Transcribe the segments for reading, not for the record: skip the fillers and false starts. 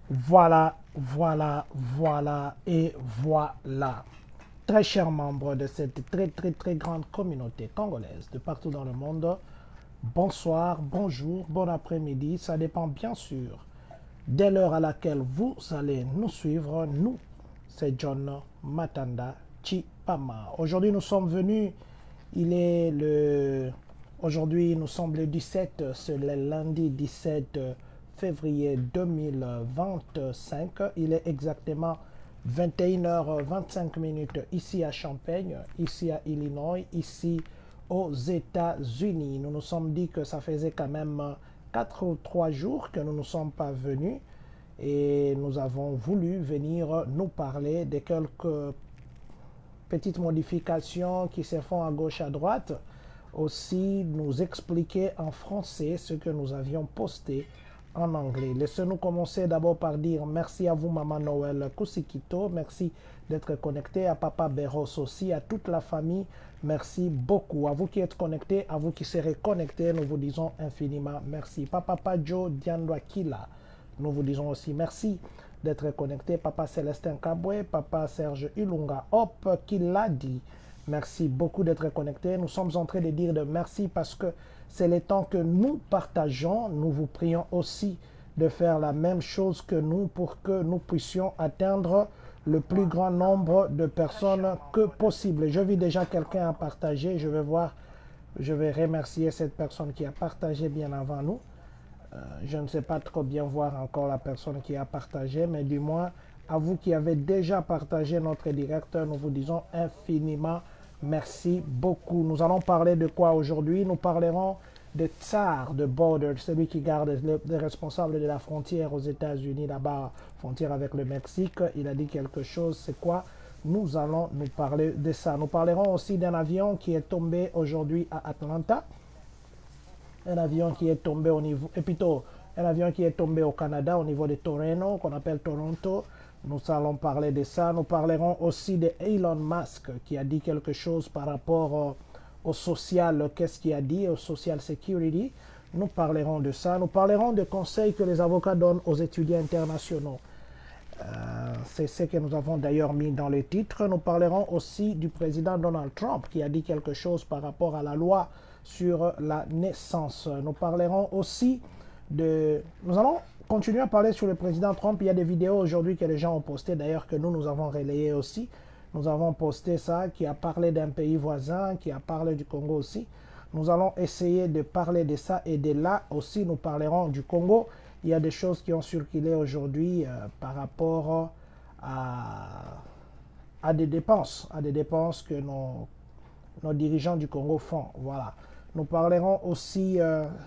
Voilà et voilà. Très chers membres de cette très grande communauté congolaise de partout dans le monde, bonsoir, bonjour, bon après-midi, ça dépend bien sûr de l'heure à laquelle vous allez nous suivre. Nous, c'est John Matanda Chipama. Aujourd'hui, nous sommes venus, il est le... Aujourd'hui, nous sommes le 17, c'est le lundi 17 février 2025. Il est exactement 21h25 minutes ici à Champaign, ici à Illinois, ici aux États-Unis. Nous nous sommes dit que ça faisait quand même 4 ou 3 jours que nous ne sommes pas venus et nous avons voulu venir nous parler de quelques petites modifications qui se font à gauche à droite, aussi nous expliquer en français ce que nous avions posté en anglais. Laissez-nous commencer d'abord par dire merci à vous, Maman Noël Kusikito. Merci d'être connecté, à Papa Beros aussi, à toute la famille. Merci beaucoup. À vous qui êtes connectés, à vous qui serez connectés, nous vous disons infiniment merci. Papa Joe Diandwa Kila, nous vous disons aussi merci d'être connecté. Papa Célestin Kabwe, Papa Serge Ilunga Hop qui l'a dit. Merci beaucoup d'être connecté. Nous sommes en train de dire de merci parce que c'est le temps que nous partageons. Nous vous prions aussi de faire la même chose que nous pour que nous puissions atteindre le plus grand nombre de personnes que possible. Je vis déjà quelqu'un à partager. Je vais voir, je vais remercier cette personne qui a partagé bien avant nous. Je ne sais pas trop bien voir encore la personne qui a partagé, mais du moins, à vous qui avez déjà partagé notre direct, nous vous disons infiniment merci beaucoup. Nous allons parler de quoi aujourd'hui? Nous parlerons de Tsar, de Border, celui qui garde le responsable de la frontière aux États-Unis, là-bas, frontière avec le Mexique. Il a dit quelque chose, c'est quoi? Nous allons nous parler de ça. Nous parlerons aussi d'un avion qui est tombé aujourd'hui à Atlanta, un avion qui est tombé au niveau, et plutôt un avion qui est tombé au Canada au niveau de Toronto, qu'on appelle Toronto. Nous allons parler de ça. Nous parlerons aussi de Elon Musk qui a dit quelque chose par rapport au social. Qu'est-ce qu'il a dit au social security? Nous parlerons de ça. Nous parlerons des conseils que les avocats donnent aux étudiants internationaux. C'est ce que nous avons d'ailleurs mis dans le titre. Nous parlerons aussi du président Donald Trump qui a dit quelque chose par rapport à la loi sur la naissance. Nous parlerons aussi de... Nous allons continuer à parler sur le président Trump. Il y a des vidéos aujourd'hui que les gens ont postées, d'ailleurs que nous avons relayées aussi. Nous avons posté ça, qui a parlé d'un pays voisin, qui a parlé du Congo aussi. Nous allons essayer de parler de ça et de là aussi nous parlerons du Congo. Il y a des choses qui ont circulé aujourd'hui par rapport à des dépenses que nos dirigeants du Congo font. Voilà. Nous parlerons aussi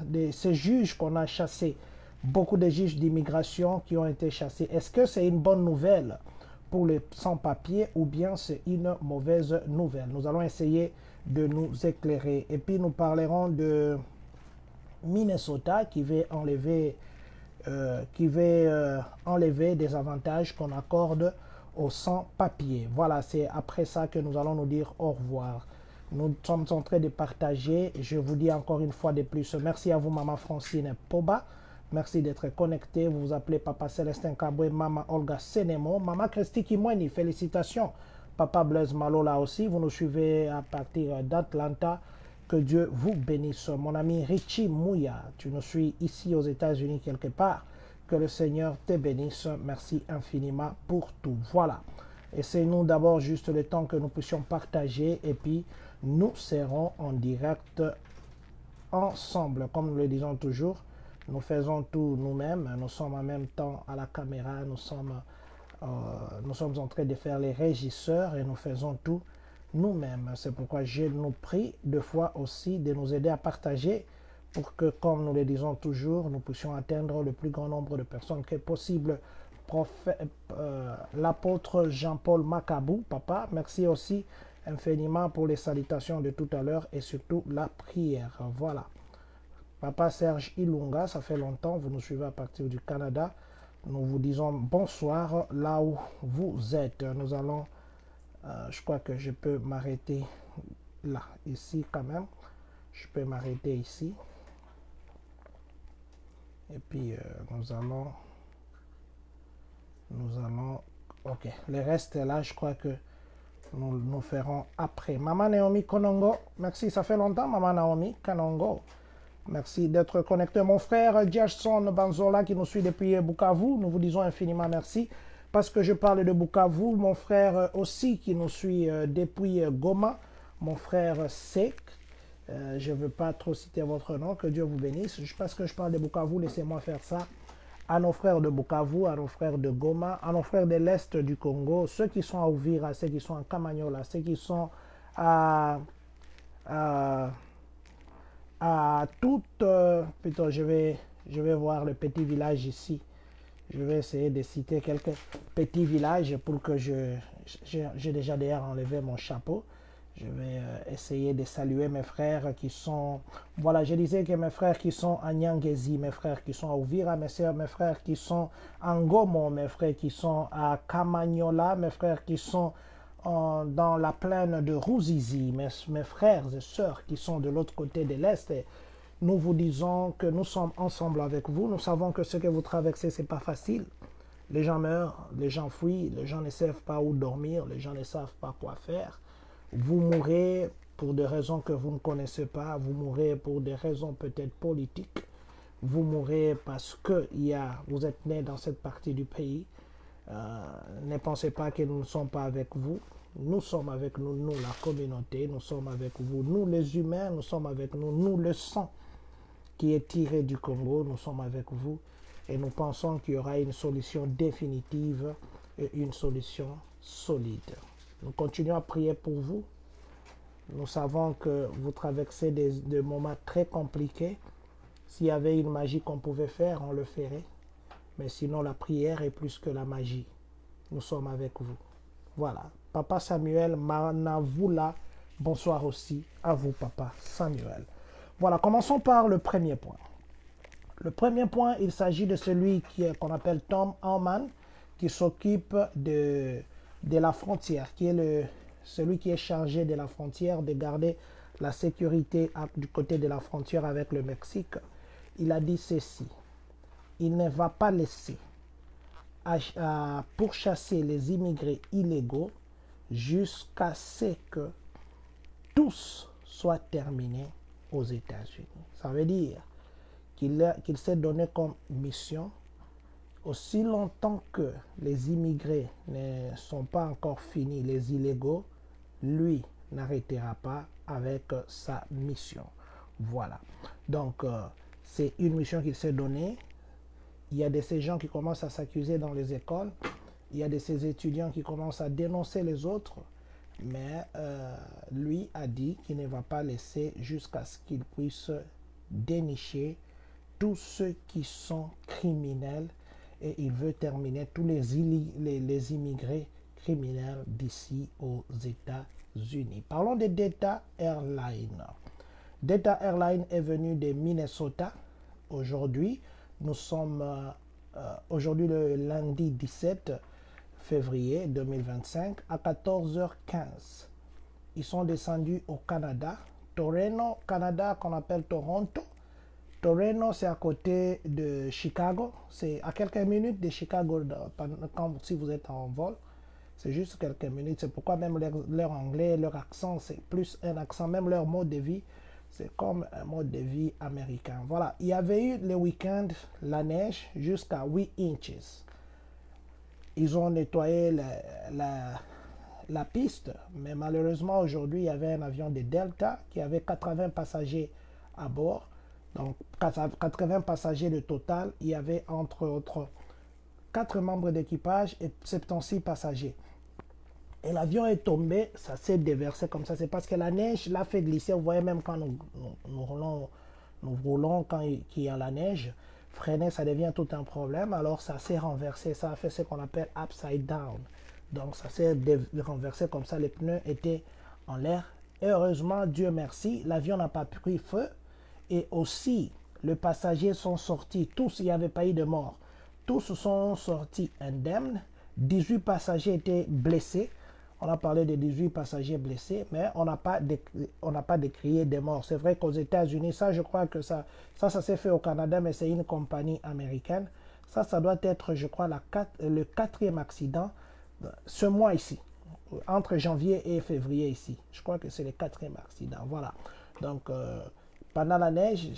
de ces juges qu'on a chassés, beaucoup de juges d'immigration qui ont été chassés. Est-ce que c'est une bonne nouvelle pour les sans-papiers ou bien c'est une mauvaise nouvelle? Nous allons essayer de nous éclairer. Et puis nous parlerons de Minnesota qui veut enlever des avantages qu'on accorde aux sans-papiers. Voilà, c'est après ça que nous allons nous dire au revoir. Nous sommes en train de partager. Je vous dis encore une fois de plus, merci à vous, Maman Francine Poba. Merci d'être connecté. Vous vous appelez Papa Célestin Kabwe, Maman Olga Senemo, Maman Christy Kimweni. Félicitations. Papa Blaise Malo là aussi. Vous nous suivez à partir d'Atlanta. Que Dieu vous bénisse. Mon ami Richie Mouya, tu nous suis ici aux États-Unis quelque part. Que le Seigneur te bénisse. Merci infiniment pour tout. Voilà. Essayons d'abord juste le temps que nous puissions partager et puis nous serons en direct ensemble. Comme nous le disons toujours, nous faisons tout nous-mêmes. Nous sommes en même temps à la caméra. Nous sommes en train de faire les régisseurs et nous faisons tout nous-mêmes. C'est pourquoi je nous prie deux fois aussi de nous aider à partager pour que, comme nous le disons toujours, nous puissions atteindre le plus grand nombre de personnes que possible. L'apôtre Jean-Paul Macabou, papa, merci aussi infiniment pour les salutations de tout à l'heure et surtout la prière. Voilà. Papa Serge Ilunga, ça fait longtemps, vous nous suivez à partir du Canada. Nous vous disons bonsoir là où vous êtes. Nous allons, je crois que je peux m'arrêter là, ici quand même. Je peux m'arrêter ici. Et puis nous allons Nous allons... Ok, le reste là, je crois que nous ferons après. Maman Naomi Konongo, merci, ça fait longtemps, Maman Naomi Konongo. Merci d'être connecté. Mon frère Jason Banzola qui nous suit depuis Bukavu, nous vous disons infiniment merci. Parce que je parle de Bukavu, mon frère aussi qui nous suit depuis Goma, mon frère Sek. Je ne veux pas trop citer votre nom, que Dieu vous bénisse. Parce que je parle de Bukavu, laissez-moi faire ça. À nos frères de Bukavu, à nos frères de Goma, à nos frères de l'Est du Congo, ceux qui sont à Uvira, ceux qui sont à Kamanyola, ceux qui sont à toutes... plutôt, je vais voir le petit village ici. Je vais essayer de citer quelques petits villages pour que j'ai déjà d'ailleurs enlevé mon chapeau. Je vais essayer de saluer mes frères qui sont... Voilà, je disais que mes frères qui sont à Nyangezi, mes frères qui sont à Uvira, mes frères qui sont à Ngomo, mes frères qui sont à Kamanyola, mes frères qui sont dans la plaine de Ruzizi, mes frères et sœurs qui sont de l'autre côté de l'Est. Nous vous disons que nous sommes ensemble avec vous. Nous savons que ce que vous traversez, ce n'est pas facile. Les gens meurent, les gens fuient, les gens ne savent pas où dormir, les gens ne savent pas quoi faire. Vous mourrez pour des raisons que vous ne connaissez pas, vous mourrez pour des raisons peut-être politiques, vous mourrez parce que vous êtes né dans cette partie du pays. Ne pensez pas que nous ne sommes pas avec vous. Nous sommes avec nous, nous la communauté, nous sommes avec vous, nous les humains, nous sommes avec nous, nous le sang qui est tiré du Congo, nous sommes avec vous et nous pensons qu'il y aura une solution définitive et une solution solide. Nous continuons à prier pour vous. Nous savons que vous traversez des moments très compliqués. S'il y avait une magie qu'on pouvait faire, on le ferait. Mais sinon, la prière est plus que la magie. Nous sommes avec vous. Voilà. Papa Samuel Manavoula, bonsoir aussi à vous, Papa Samuel. Voilà, commençons par le premier point. Le premier point, il s'agit de celui qu'on appelle Tom Aumann, qui s'occupe de la frontière, qui est celui qui est chargé de la frontière, de garder la sécurité du côté de la frontière avec le Mexique. Il a dit ceci: il ne va pas laisser pourchasser les immigrés illégaux jusqu'à ce que tous soient terminés aux États-Unis. Ça veut dire qu'il s'est donné comme mission, aussi longtemps que les immigrés ne sont pas encore finis, les illégaux, lui n'arrêtera pas avec sa mission. Voilà. Donc, c'est une mission qu'il s'est donnée. Il y a de ces gens qui commencent à s'accuser dans les écoles. Il y a de ces étudiants qui commencent à dénoncer les autres. Mais lui a dit qu'il ne va pas laisser jusqu'à ce qu'il puisse dénicher tous ceux qui sont criminels. Et il veut terminer tous les immigrés criminels d'ici aux États-Unis. Parlons de Delta Airlines. Delta Airlines est venu de Minnesota. Aujourd'hui, nous sommes aujourd'hui le lundi 17 février 2025 à 14h15. Ils sont descendus au Canada, Toronto, Canada, qu'on appelle Toronto. Toronto, c'est à côté de Chicago. C'est à quelques minutes de Chicago si vous êtes en vol. C'est juste quelques minutes. C'est pourquoi même leur anglais, leur accent, c'est plus un accent. Même leur mode de vie, c'est comme un mode de vie américain. Voilà. Il y avait eu le week-end la neige jusqu'à 8 inches. Ils ont nettoyé la piste, mais malheureusement aujourd'hui, il y avait un avion de Delta qui avait 80 passagers à bord. Donc 80 passagers de total. Il y avait entre autres 4 membres d'équipage et 76 passagers. Et l'avion est tombé, ça s'est déversé comme ça. C'est parce que la neige l'a fait glisser. Vous voyez, même quand nous roulons quand il y a la neige, freiner, ça devient tout un problème. Alors ça s'est renversé. Ça a fait ce qu'on appelle upside down. Donc ça s'est renversé comme ça. Les pneus étaient en l'air. Et heureusement, Dieu merci, l'avion n'a pas pris feu. Et aussi, les passagers sont sortis. Tous, il n'y avait pas eu de mort. Tous sont sortis indemnes. 18 passagers étaient blessés. On a parlé de 18 passagers blessés, mais on n'a pas décrié des morts. C'est vrai qu'aux États-Unis, ça, je crois que ça s'est fait au Canada, mais c'est une compagnie américaine. Ça doit être, je crois, le quatrième accident ce mois ici, entre janvier et février ici. Je crois que c'est le quatrième accident. Voilà. Donc, pendant la neige,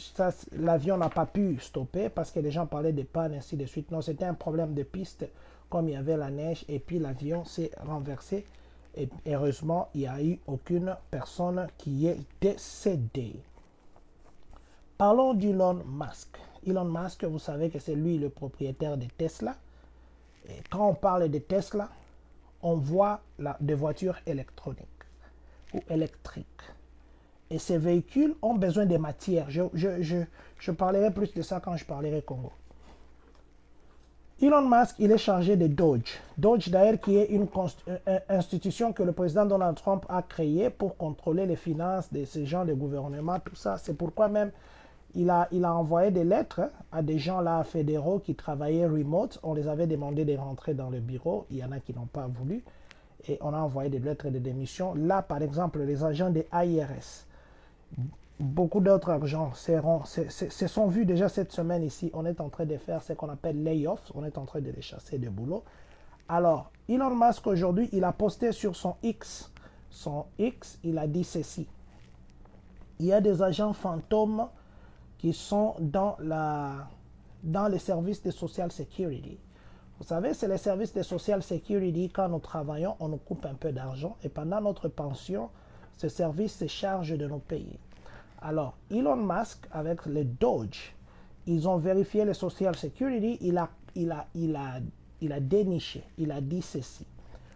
l'avion n'a pas pu stopper parce que les gens parlaient de panne, ainsi de suite. Non, c'était un problème de piste, comme il y avait la neige, et puis l'avion s'est renversé. Et heureusement, il n'y a eu aucune personne qui est décédée. Parlons d'Elon Musk. Elon Musk, vous savez que c'est lui le propriétaire de Tesla. Et quand on parle de Tesla, on voit des voitures électroniques ou électriques. Et ces véhicules ont besoin de matières. Je parlerai plus de ça quand je parlerai Congo. Elon Musk, il est chargé de Doge. Doge, d'ailleurs, qui est une institution que le président Donald Trump a créée pour contrôler les finances de ces gens de gouvernement, tout ça. C'est pourquoi même il a envoyé des lettres à des gens là fédéraux qui travaillaient remote. On les avait demandé de rentrer dans le bureau. Il y en a qui n'ont pas voulu. Et on a envoyé des lettres de démission. Là, par exemple, les agents des AIRS, beaucoup d'autres agents se sont vus déjà cette semaine ici. On est en train de faire ce qu'on appelle layoffs. On est en train de les chasser de boulot. Alors, Elon Musk aujourd'hui, il a posté sur son X. Son X, il a dit ceci. Il y a des agents fantômes qui sont dans les services de Social Security. Vous savez, c'est les services de Social Security. Quand nous travaillons, on nous coupe un peu d'argent. Et pendant notre pension, ce service se charge de nous payer. Alors, Elon Musk, avec le Doge, ils ont vérifié le Social Security. Il a déniché. Il a dit ceci.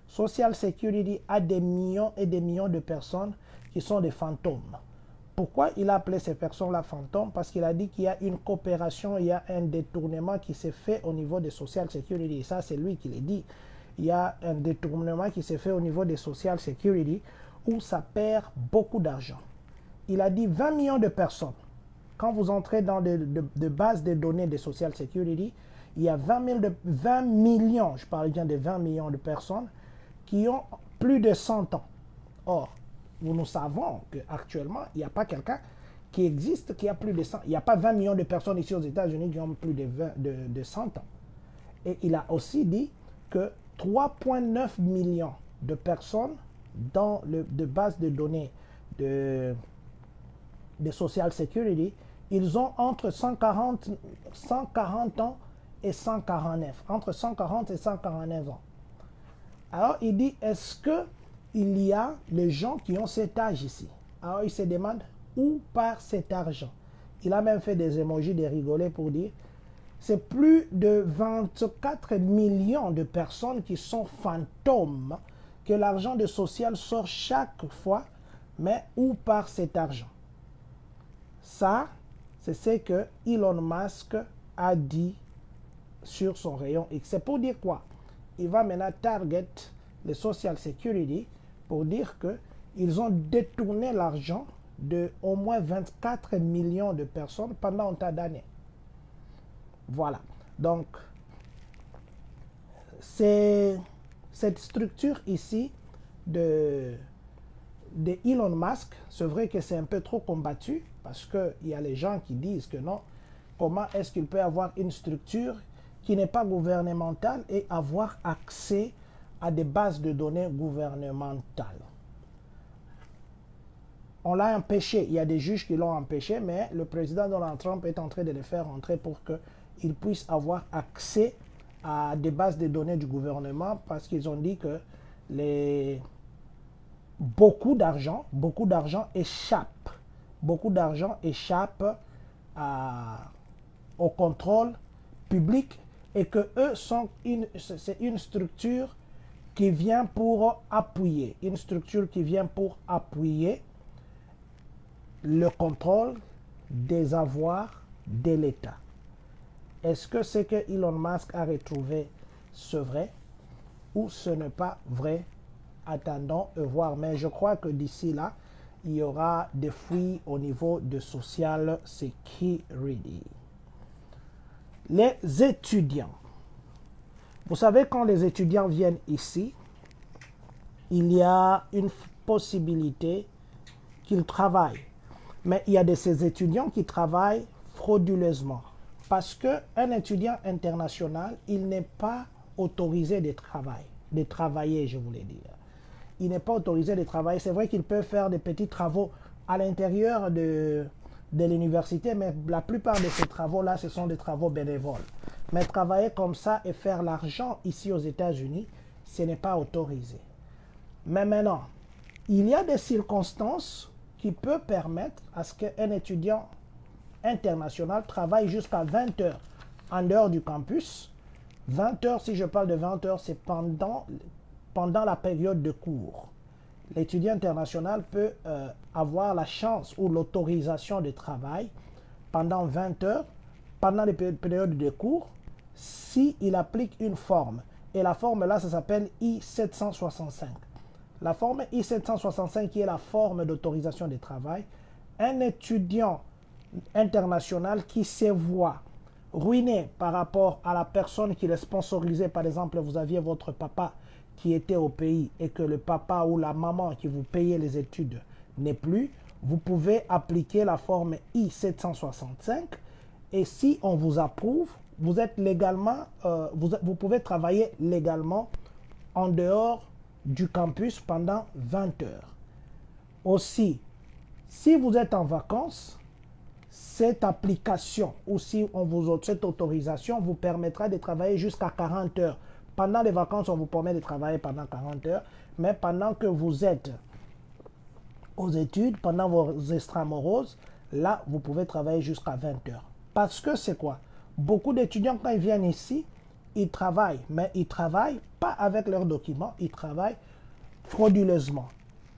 Social Security a des millions et des millions de personnes qui sont des fantômes. Pourquoi il a appelé ces personnes-là fantômes? Parce qu'il a dit qu'il y a une coopération, il y a un détournement qui s'est fait au niveau des Social Security. Et ça, c'est lui qui l'a dit. Il y a un détournement qui s'est fait au niveau des Social Security où ça perd beaucoup d'argent. Il a dit 20 millions de personnes. Quand vous entrez dans de bases de données de Social Security, il y a 20 millions, je parle bien de 20 millions de personnes qui ont plus de 100 ans. Or, nous savons qu'actuellement, il n'y a pas quelqu'un qui existe qui a plus de 100. Il n'y a pas 20 millions de personnes ici aux États-Unis qui ont plus de 100 ans. Et il a aussi dit que 3,9 millions de personnes dans de bases de données de Social Security, ils ont entre 140 ans et 149. Entre 140 et 149 ans. Alors, il dit, est-ce que il y a les gens qui ont cet âge ici? Alors, il se demande où part cet argent. Il a même fait des émojis de rigoler pour dire c'est plus de 24 millions de personnes qui sont fantômes que l'argent de social sort chaque fois, mais où part cet argent? Ça, c'est ce que Elon Musk a dit sur son rayon X. C'est pour dire quoi? Il va maintenant target les Social Security pour dire qu'ils ont détourné l'argent de au moins 24 millions de personnes pendant un tas d'années. Voilà. Donc, c'est cette structure ici de Elon Musk. C'est vrai que c'est un peu trop combattu parce qu'il y a les gens qui disent que non. Comment est-ce qu'il peut avoir une structure qui n'est pas gouvernementale et avoir accès à des bases de données gouvernementales? On l'a empêché, il y a des juges qui l'ont empêché, mais le président Donald Trump est en train de les faire entrer pour qu'ils puissent avoir accès à des bases de données du gouvernement parce qu'ils ont dit que beaucoup d'argent échappe. Beaucoup d'argent échappe au contrôle public et que c'est une structure qui vient pour appuyer, le contrôle des avoirs de l'État. Est-ce que ce que Elon Musk a retrouvé, c'est vrai ou ce n'est pas vrai? Attendons et voir. Mais je crois que d'ici là, il y aura des fouilles au niveau de Social Security. Les étudiants. Vous savez, quand les étudiants viennent ici, il y a une possibilité qu'ils travaillent. Mais il y a de ces étudiants qui travaillent frauduleusement. Parce qu'un étudiant international, il n'est pas autorisé de travailler, je voulais dire. Il n'est pas autorisé de travailler. C'est vrai qu'il peut faire des petits travaux à l'intérieur de l'université, mais la plupart de ces travaux-là, ce sont des travaux bénévoles. Mais travailler comme ça et faire l'argent ici aux États-Unis, ce n'est pas autorisé. Mais maintenant, il y a des circonstances qui peuvent permettre à ce qu'un étudiant international travaille jusqu'à 20 heures en dehors du campus. 20 heures, si je parle de 20 heures, c'est pendant la période de cours. L'étudiant international peut avoir la chance ou l'autorisation de travail pendant 20 heures, pendant les périodes de cours, s'il applique une forme. Et la forme là, ça s'appelle I-765. La forme I-765 qui est la forme d'autorisation de travail. Un étudiant international qui se voit ruiné par rapport à la personne qui le sponsorisait. Par exemple, vous aviez votre papa qui était au pays et que le papa ou la maman qui vous payait les études n'est plus, vous pouvez appliquer la forme I-765 et si on vous approuve, vous êtes légalement, vous pouvez travailler légalement en dehors du campus pendant 20 heures. Aussi, si vous êtes en vacances, cette application ou si cette autorisation vous permettra de travailler jusqu'à 40 heures. Pendant les vacances, on vous permet de travailler pendant 40 heures, mais pendant que vous êtes aux études, pendant vos extramoroses, là, vous pouvez travailler jusqu'à 20 heures. Parce que c'est quoi? Beaucoup d'étudiants, quand ils viennent ici, ils travaillent, mais ils ne travaillent pas avec leurs documents, ils travaillent frauduleusement.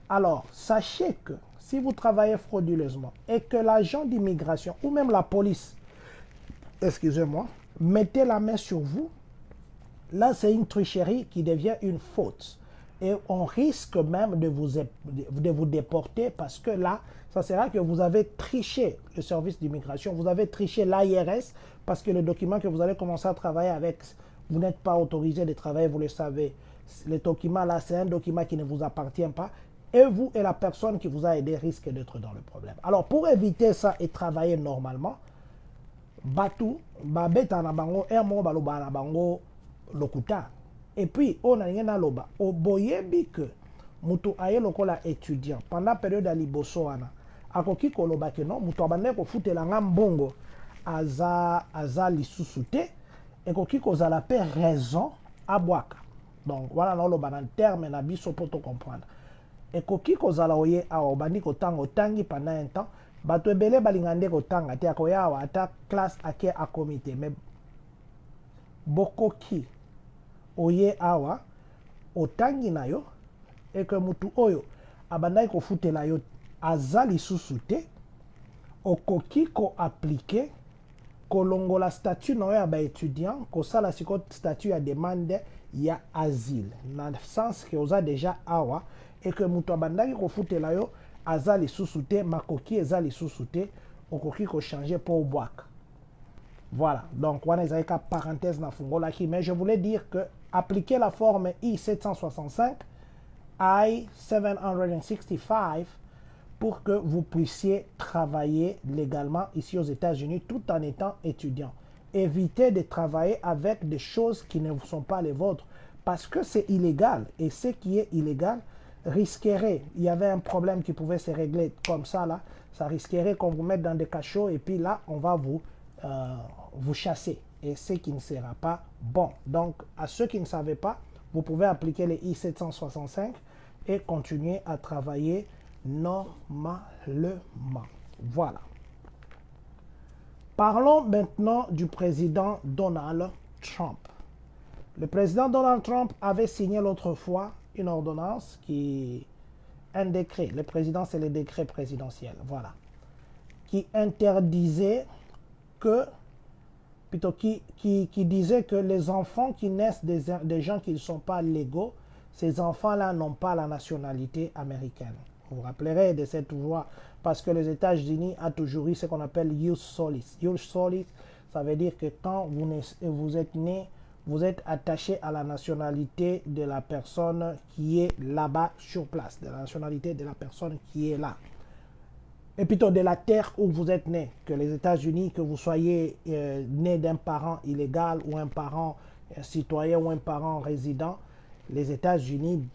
Alors, sachez que si vous travaillez frauduleusement et que l'agent d'immigration ou même la police, excusez-moi, mettez la main sur vous, là, c'est une tricherie qui devient une faute. Et on risque même de vous déporter parce que là, ça sera que vous avez triché le service d'immigration, vous avez triché l'IRS parce que le document que vous allez commencer à travailler avec, vous n'êtes pas autorisé de travailler, vous le savez. Le document là, c'est un document qui ne vous appartient pas. Et vous et la personne qui vous a aidé risquent d'être dans le problème. Alors, pour éviter ça et travailler normalement, Batu, Babeta na bango, Ermo Baloba na bango, Lokuta. Et puis, on a rien à loba. Au boyebi que, mutu aye lokola étudiant, pendant la période à liboso ana, akoki koloba ke non, mutu abande ko fute la ngambongo, aza lisusute, et koki kozala pe raison à boaka. Donc, voilà, non, loba dans terme, na biso poto comprendre. Et koki kozala oye awa obandi kotanga otangi pendant un temps bato ebele balingande kotanga te akoya awa ata classe ake a comité mais bokoki oye awa otangi na yo et que mutu oyo abandaki kofutela yo aza lisusu te okoki ko appliquer kolongola statut na yo ya baétudiant kosala siko statut ya demande ya asile na sens que oza déjà awa et que mutu abandaki kofutela yo aza lisusu te makoki eza lisusu te okoki ko changer pour obwaka. Voilà, donc wana ezali ka parenthèse na fungolaki, mais je voulais dire que appliquer la forme I-765 I-765 pour que vous puissiez travailler légalement ici aux États-Unis tout en étant étudiant. Évitez de travailler avec des choses qui ne sont pas les vôtres parce que c'est illégal et ce qui est illégal risquerait, il y avait un problème qui pouvait se régler comme ça là, ça risquerait qu'on vous mette dans des cachots et puis là on va vous chasser et ce qui ne sera pas bon. Donc à ceux qui ne savaient pas, vous pouvez appliquer les I-765 et continuer à travailler normalement. Voilà. Parlons maintenant du président Donald Trump. Le président Donald Trump avait signé l'autre fois une ordonnance un décret, le président c'est le décret présidentiel, voilà, qui interdisait que, plutôt qui disait que les enfants qui naissent des gens qui ne sont pas légaux, ces enfants-là n'ont pas la nationalité américaine. Vous vous rappellerez de cette loi parce que les États-Unis ont toujours eu ce qu'on appelle ius solis. Ius solis, ça veut dire que quand vous êtes né, vous êtes attaché à la nationalité de la personne qui est là-bas sur place, de la nationalité de la personne qui est là. et plutôt de la terre où vous êtes né, que les États-Unis, que vous soyez né d'un parent illégal ou un parent citoyen ou un parent résident, les États-Unis,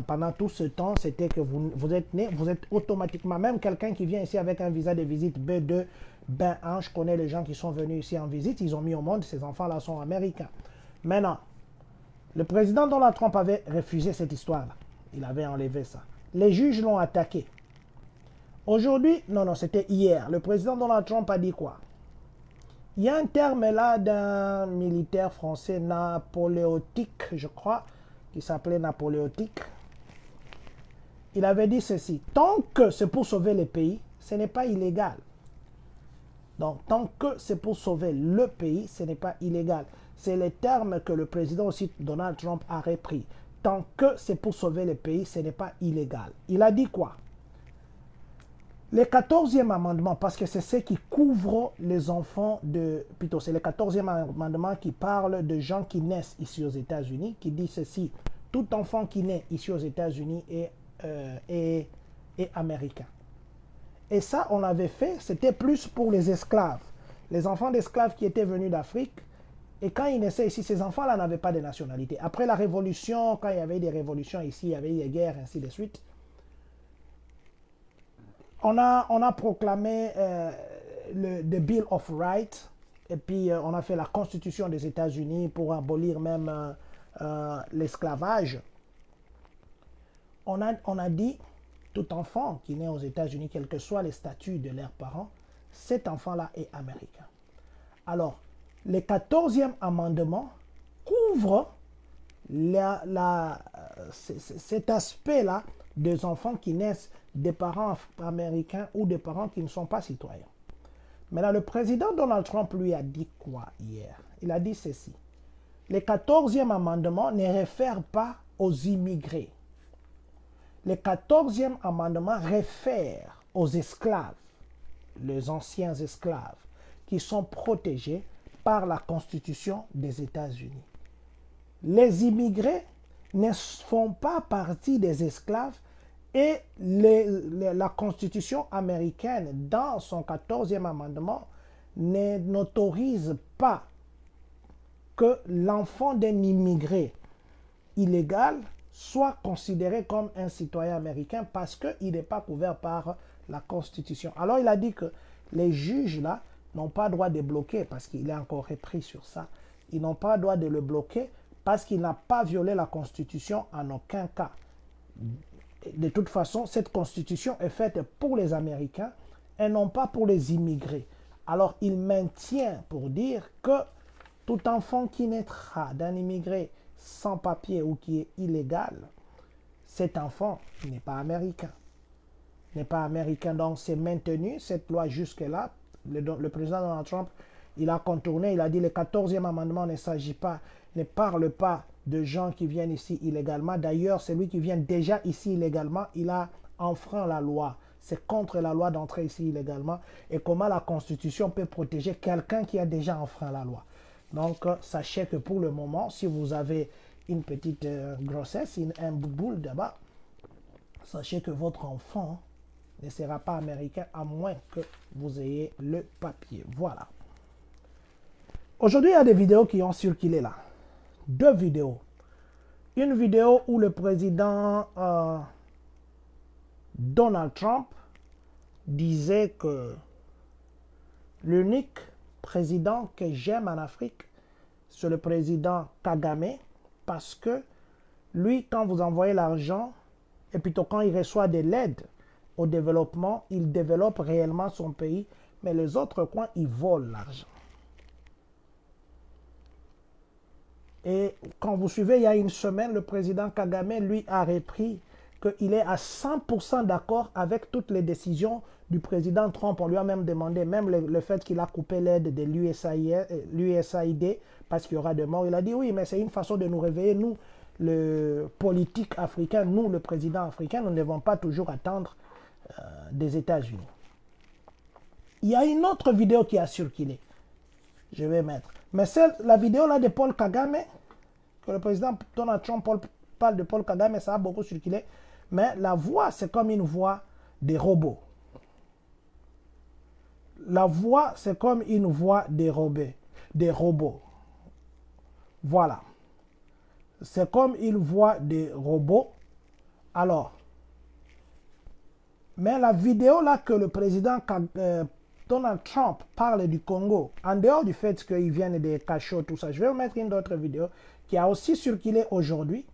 pendant tout ce temps, c'était que vous êtes né, vous êtes automatiquement, même quelqu'un qui vient ici avec un visa de visite B2, B1, je connais les gens qui sont venus ici en visite, ils ont mis au monde, ces enfants-là sont américains. Maintenant, le président Donald Trump avait refusé cette histoire-là. Il avait enlevé ça. Les juges l'ont attaqué. Aujourd'hui, non, c'était hier. Le président Donald Trump a dit quoi? Il y a un terme là d'un militaire français napoléotique, je crois, qui s'appelait napoléotique. Il avait dit ceci: tant que c'est pour sauver le pays, ce n'est pas illégal. Donc, tant que c'est pour sauver le pays, ce n'est pas illégal. C'est le terme que le président aussi, Donald Trump, a repris. Tant que c'est pour sauver le pays, ce n'est pas illégal. Il a dit quoi? Le 14e amendement, parce que c'est ce qui couvre les enfants de... Plutôt, c'est le 14e amendement qui parle de gens qui naissent ici aux États-Unis, qui dit ceci: tout enfant qui naît ici aux États-Unis est américain. Et ça, on l'avait fait, c'était plus pour les esclaves. Les enfants d'esclaves qui étaient venus d'Afrique, et quand ils naissaient ici, ces enfants-là n'avaient pas de nationalité. Après la Révolution, quand il y avait des révolutions ici, il y avait eu des guerres, ainsi de suite, on a proclamé le Bill of Rights, et puis on a fait la Constitution des États-Unis pour abolir même l'esclavage. On a dit, tout enfant qui naît aux États-Unis, quel que soit les statuts de leurs parents, cet enfant-là est américain. Alors, le 14e amendement couvre cet aspect-là des enfants qui naissent des parents américains ou des parents qui ne sont pas citoyens. Maintenant, le président Donald Trump lui a dit quoi hier? Il a dit ceci: le 14e amendement ne réfère pas aux immigrés. Le 14e amendement réfère aux esclaves, les anciens esclaves, qui sont protégés par la Constitution des États-Unis. Les immigrés ne font pas partie des esclaves et la Constitution américaine, dans son 14e amendement, n'autorise pas que l'enfant d'un immigré illégal soit considéré comme un citoyen américain parce qu'il n'est pas couvert par la Constitution. Alors il a dit que les juges là n'ont pas droit de bloquer, parce qu'il est encore repris sur ça, ils n'ont pas droit de le bloquer parce qu'il n'a pas violé la Constitution en aucun cas. De toute façon, cette Constitution est faite pour les Américains et non pas pour les immigrés. Alors il maintient pour dire que tout enfant qui naîtra d'un immigré sans papier ou qui est illégal, cet enfant n'est pas américain. N'est pas américain, donc c'est maintenu, cette loi jusque-là. Le président Donald Trump, il a contourné, il a dit le 14e amendement ne parle pas de gens qui viennent ici illégalement. D'ailleurs, celui qui vient déjà ici illégalement, il a enfreint la loi. C'est contre la loi d'entrer ici illégalement. Et comment la Constitution peut protéger quelqu'un qui a déjà enfreint la loi? Donc, sachez que pour le moment, si vous avez une petite grossesse, un boule là-bas, sachez que votre enfant ne sera pas américain à moins que vous ayez le papier. Voilà. Aujourd'hui, il y a des vidéos qui ont circulé là. Deux vidéos. Une vidéo où le président Donald Trump disait que l'unique président que j'aime en Afrique, c'est le président Kagame, parce que lui, quand vous envoyez l'argent, et plutôt quand il reçoit de l'aide au développement, il développe réellement son pays, mais les autres coins, ils volent l'argent. Et quand vous suivez, il y a une semaine, le président Kagame, lui, a repris qu'il est à 100% d'accord avec toutes les décisions du président Trump. On lui a même demandé, même le fait qu'il a coupé l'aide de l'USAID parce qu'il y aura des morts. Il a dit oui, mais c'est une façon de nous réveiller. Nous, le politique africain, nous, le président africain, nous ne devons pas toujours attendre des États-Unis. Il y a une autre vidéo qui a circulé. Je vais mettre. Mais la vidéo là de Paul Kagame, que le président Donald Trump parle de Paul Kagame, ça a beaucoup circulé. Mais la voix, c'est comme une voix des robots. La voix, c'est comme une voix dérobée, des robots. Voilà. C'est comme une voix des robots. Alors, mais la vidéo là que le président Donald Trump parle du Congo, en dehors du fait qu'ils viennent des cachots, tout ça, je vais vous mettre une autre vidéo qui a aussi circulé aujourd'hui.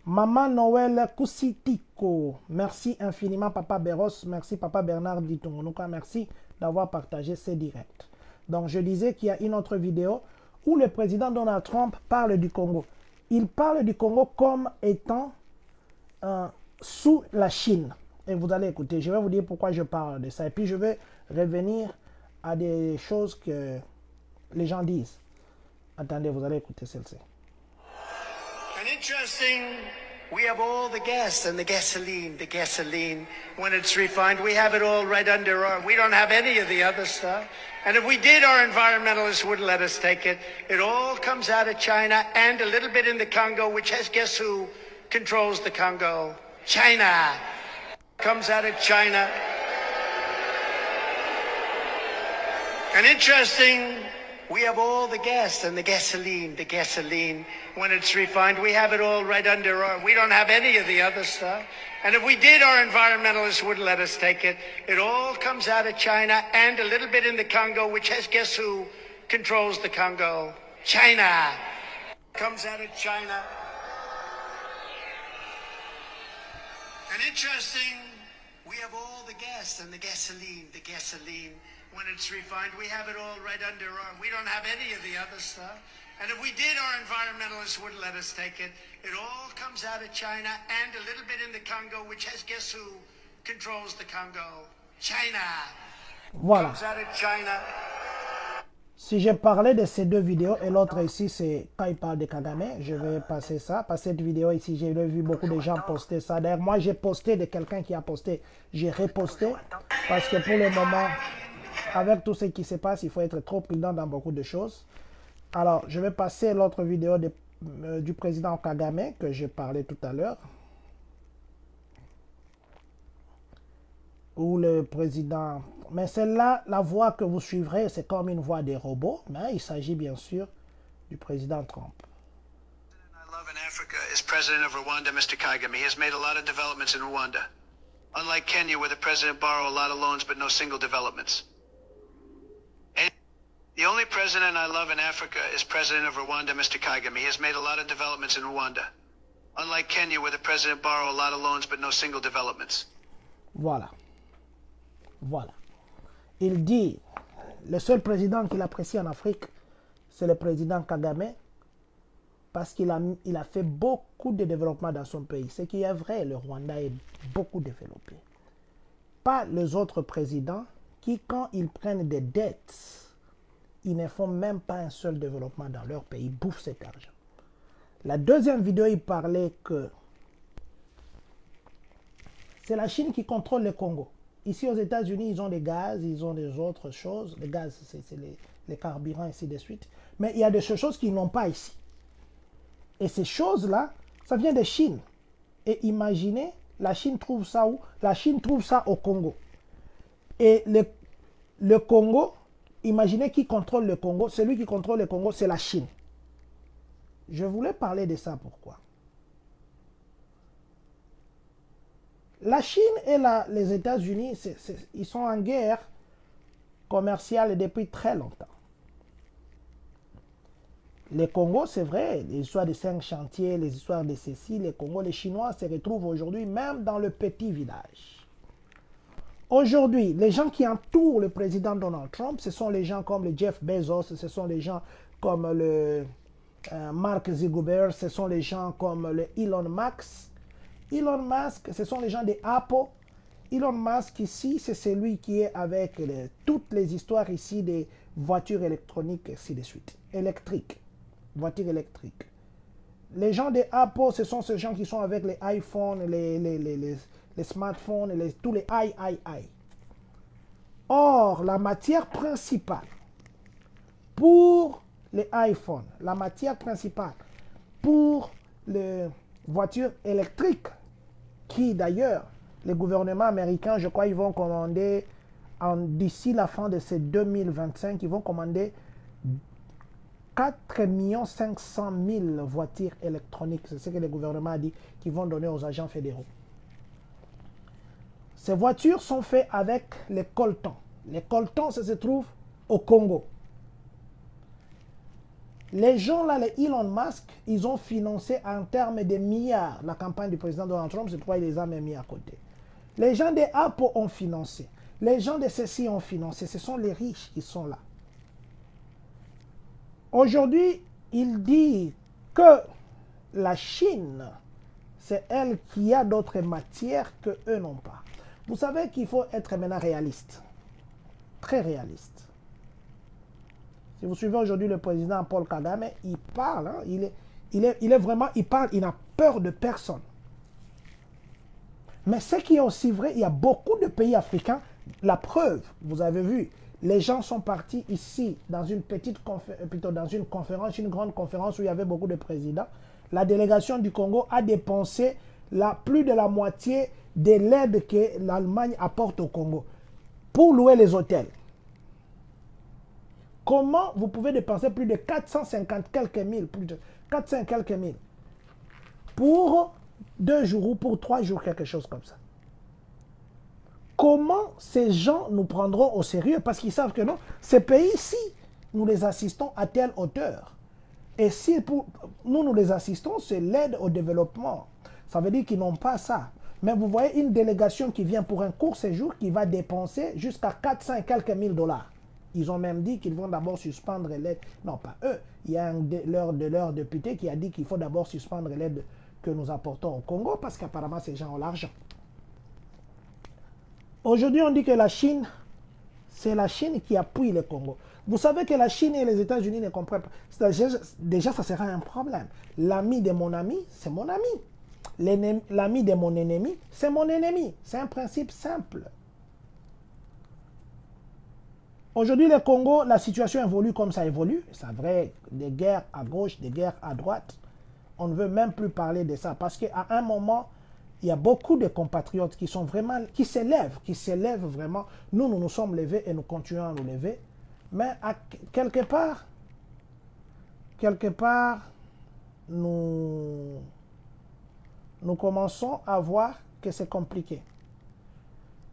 Maman Noël Kusitiko, merci infiniment Papa Beros, merci Papa Bernard Ditongonuka, merci d'avoir partagé ces directs. Donc je disais qu'il y a une autre vidéo où le président Donald Trump parle du Congo. Il parle du Congo comme étant sous la Chine. Et vous allez écouter, je vais vous dire pourquoi je parle de ça. Et puis je vais revenir à des choses que les gens disent. Attendez, vous allez écouter celle-ci. And interesting, we have all the gas and the gasoline, when it's refined, we have it all right under our, we don't have any of the other stuff. And if we did, our environmentalists wouldn't let us take it. It all comes out of China and a little bit in the Congo, which has, guess who controls the Congo? China. Comes out of China. And interesting, we have all the gas and the gasoline, when it's refined, we have it all right under our, we don't have any of the other stuff. And if we did, our environmentalists wouldn't let us take it. It all comes out of China and a little bit in the Congo, which has, guess who controls the Congo? China. Comes out of China. And interesting, we have all the gas and the gasoline, when it's refined, we have it all right under our, we don't have any of the other stuff. And if we did, our environmentalists wouldn't let us take it. It all comes out of China and a little bit in the Congo, which has, guess who controls the Congo? China. Voilà. Comes out of China. Si je parlais de ces deux vidéos et l'autre ici, c'est quand il parle de Kagame, je vais passer ça. Parce que cette vidéo ici, j'ai vu beaucoup de gens poster ça. D'ailleurs, moi, j'ai posté de quelqu'un qui a posté. J'ai reposté parce que pour le moment, avec tout ce qui se passe, il faut être trop prudent dans beaucoup de choses. Alors, je vais passer l'autre vidéo du président Kagame que j'ai parlé tout à l'heure. Où le président... Mais celle-là, la voix que vous suivrez, c'est comme une voix des robots. Mais il s'agit bien sûr du président Trump. I love in Africa is President of Rwanda, Mr. Kagame. He has made a lot of developments in Rwanda. Unlike Kenya, where the president borrowed a lot of loans but no single developments. And the only president I love in Africa is President of Rwanda, Mr. Kagame. He has made a lot of developments in Rwanda. Unlike Kenya, where the president borrowed a lot of loans but no single developments. Voilà. Voilà. Il dit, le seul président qu'il apprécie en Afrique, c'est le président Kagame, parce qu'il a fait beaucoup de développement dans son pays. Ce qui est vrai, le Rwanda est beaucoup développé. Pas les autres présidents qui, quand ils prennent des dettes, ils ne font même pas un seul développement dans leur pays, ils bouffent cet argent. La deuxième vidéo, il parlait que c'est la Chine qui contrôle le Congo. Ici aux États-Unis, ils ont des gaz, ils ont des autres choses. Les gaz, c'est les carburants, ainsi de suite. Mais il y a des choses qu'ils n'ont pas ici. Et ces choses-là, ça vient de Chine. Et imaginez, la Chine trouve ça où? La Chine trouve ça au Congo. Et le Congo, imaginez qui contrôle le Congo. Celui qui contrôle le Congo, c'est la Chine. Je voulais parler de ça, pourquoi? La Chine et les États-Unis, ils sont en guerre commerciale depuis très longtemps. Les Congo, c'est vrai, les histoires des 5 chantiers, les histoires de ceci, les Congo, les Chinois se retrouvent aujourd'hui même dans le petit village. Aujourd'hui, les gens qui entourent le président Donald Trump, ce sont les gens comme le Jeff Bezos, ce sont les gens comme le Mark Zuckerberg, ce sont les gens comme le Elon Musk. Elon Musk, ce sont les gens de Apple. Elon Musk ici, c'est celui qui est avec toutes les histoires ici des voitures électroniques, ainsi de suite. Électriques. Voitures électriques. Les gens de Apple, ce sont ces gens qui sont avec les iPhones, les smartphones, tous les i. Or, la matière principale pour les iPhones, la matière principale pour les voitures électriques, qui d'ailleurs les gouvernements américains, je crois, ils vont commander, d'ici la fin de ces 2025, ils vont commander 4 500 000 voitures électroniques. C'est ce que le gouvernement a dit qu'ils vont donner aux agents fédéraux. Ces voitures sont faites avec les coltans. Les coltans, ça se trouve au Congo. Les gens là, les Elon Musk, ils ont financé en termes de milliards la campagne du président Donald Trump, c'est pourquoi il les a même mis à côté. Les gens de Apple ont financé. Les gens de ceci ont financé. Ce sont les riches qui sont là. Aujourd'hui, il dit que la Chine, c'est elle qui a d'autres matières que eux n'ont pas. Vous savez qu'il faut être maintenant réaliste. Très réaliste. Si vous suivez aujourd'hui le président Paul Kagame, il parle, hein, il est vraiment, il parle, il n'a peur de personne. Mais ce qui est aussi vrai, il y a beaucoup de pays africains, la preuve, vous avez vu, les gens sont partis ici dans une petite conférence, plutôt dans une conférence, une grande conférence où il y avait beaucoup de présidents. La délégation du Congo a dépensé plus de la moitié de l'aide que l'Allemagne apporte au Congo pour louer les hôtels. Comment vous pouvez dépenser plus de 450 quelques mille, plus de 400 quelques mille pour 2 jours ou pour 3 jours, quelque chose comme ça? Comment ces gens nous prendront au sérieux? Parce qu'ils savent que non, ces pays-ci, nous les assistons à telle hauteur. Et si nous les assistons, c'est l'aide au développement. Ça veut dire qu'ils n'ont pas ça. Mais vous voyez une délégation qui vient pour un court séjour qui va dépenser jusqu'à 400 et quelques mille dollars. Ils ont même dit qu'ils vont d'abord suspendre l'aide. Non, pas eux. Il y a un de leurs députés qui a dit qu'il faut d'abord suspendre l'aide que nous apportons au Congo parce qu'apparemment ces gens ont l'argent. Aujourd'hui, on dit que la Chine, c'est la Chine qui appuie le Congo. Vous savez que la Chine et les États-Unis ne comprennent pas. Déjà, ça sera un problème. L'ami de mon ami, c'est mon ami. L'ami de mon ennemi, c'est mon ennemi. C'est un principe simple. Aujourd'hui, le Congo, la situation évolue comme ça évolue. C'est vrai, des guerres à gauche, des guerres à droite. On ne veut même plus parler de ça parce qu'à un moment, il y a beaucoup de compatriotes qui sont vraiment, qui s'élèvent vraiment. Nous nous sommes levés et nous continuons à nous lever. Mais quelque part, nous commençons à voir que c'est compliqué.